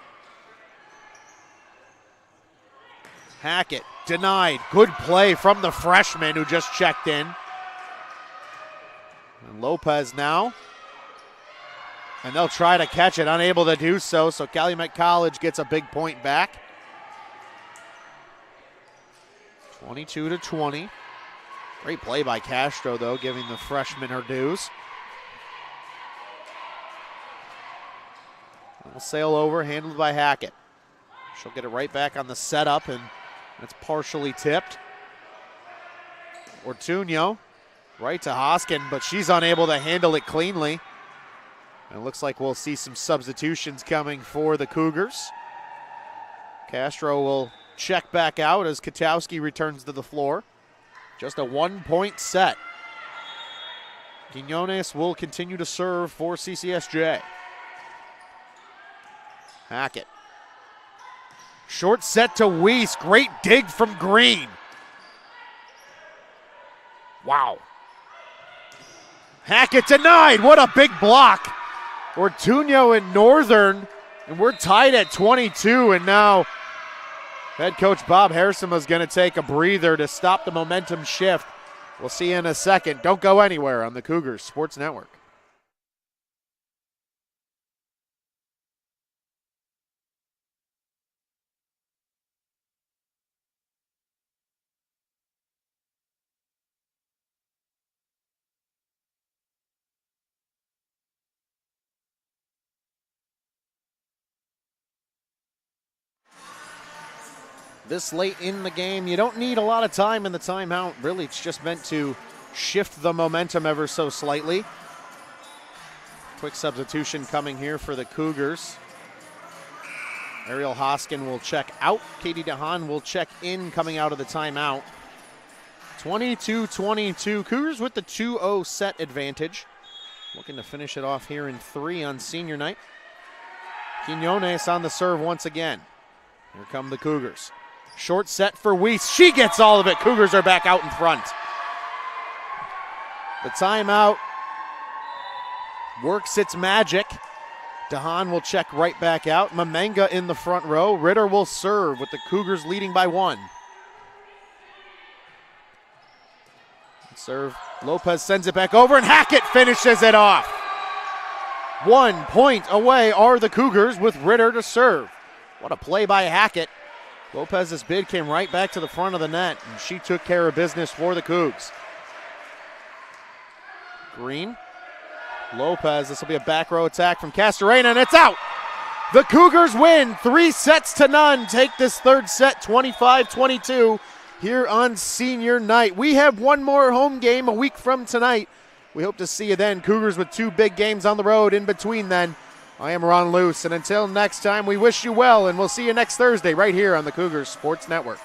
Speaker 2: Hackett denied. Good play from the freshman who just checked in. And Lopez now. And they'll try to catch it, unable to do so. So Calumet College gets a big point back. 22-20. Great play by Castro, though, giving the freshman her dues. We'll sail over, handled by Hackett. She'll get it right back on the setup, and it's partially tipped. Ortuño, right to Hoskin, but she's unable to handle it cleanly. And it looks like we'll see some substitutions coming for the Cougars. Castro will check back out as Katowski returns to the floor. Just a 1-point set. Quiñones will continue to serve for CCSJ. Hackett. Short set to Weiss. Great dig from Green. Wow. Hackett denied. What a big block. Ortuño and Northern. And we're tied at 22. And now head coach Bob Harrison is going to take a breather to stop the momentum shift. We'll see you in a second. Don't go anywhere on the Cougars Sports Network. This late in the game, you don't need a lot of time in the timeout. Really, it's just meant to shift the momentum ever so slightly. Quick substitution coming here for the Cougars. Ariel Hoskin will check out. Katie DeHaan will check in coming out of the timeout. 22-22. Cougars with the 2-0 set advantage. Looking to finish it off here in 3 on senior night. Quiñones on the serve once again. Here come the Cougars. Short set for Weiss. She gets all of it. Cougars are back out in front. The timeout works its magic. DeHaan will check right back out. Mamenga in the front row. Ritter will serve with the Cougars leading by 1. Serve. Lopez sends it back over, and Hackett finishes it off. 1 point away are the Cougars with Ritter to serve. What a play by Hackett. Lopez's bid came right back to the front of the net, and she took care of business for the Cougs. Green. Lopez, this will be a back row attack from Castorena, and it's out. The Cougars win 3-0. Take this third set 25-22 here on senior night. We have one more home game a week from tonight. We hope to see you then. Cougars with 2 big games on the road in between then. I am Ron Luce, and until next time, we wish you well, and we'll see you next Thursday right here on the Cougars Sports Network.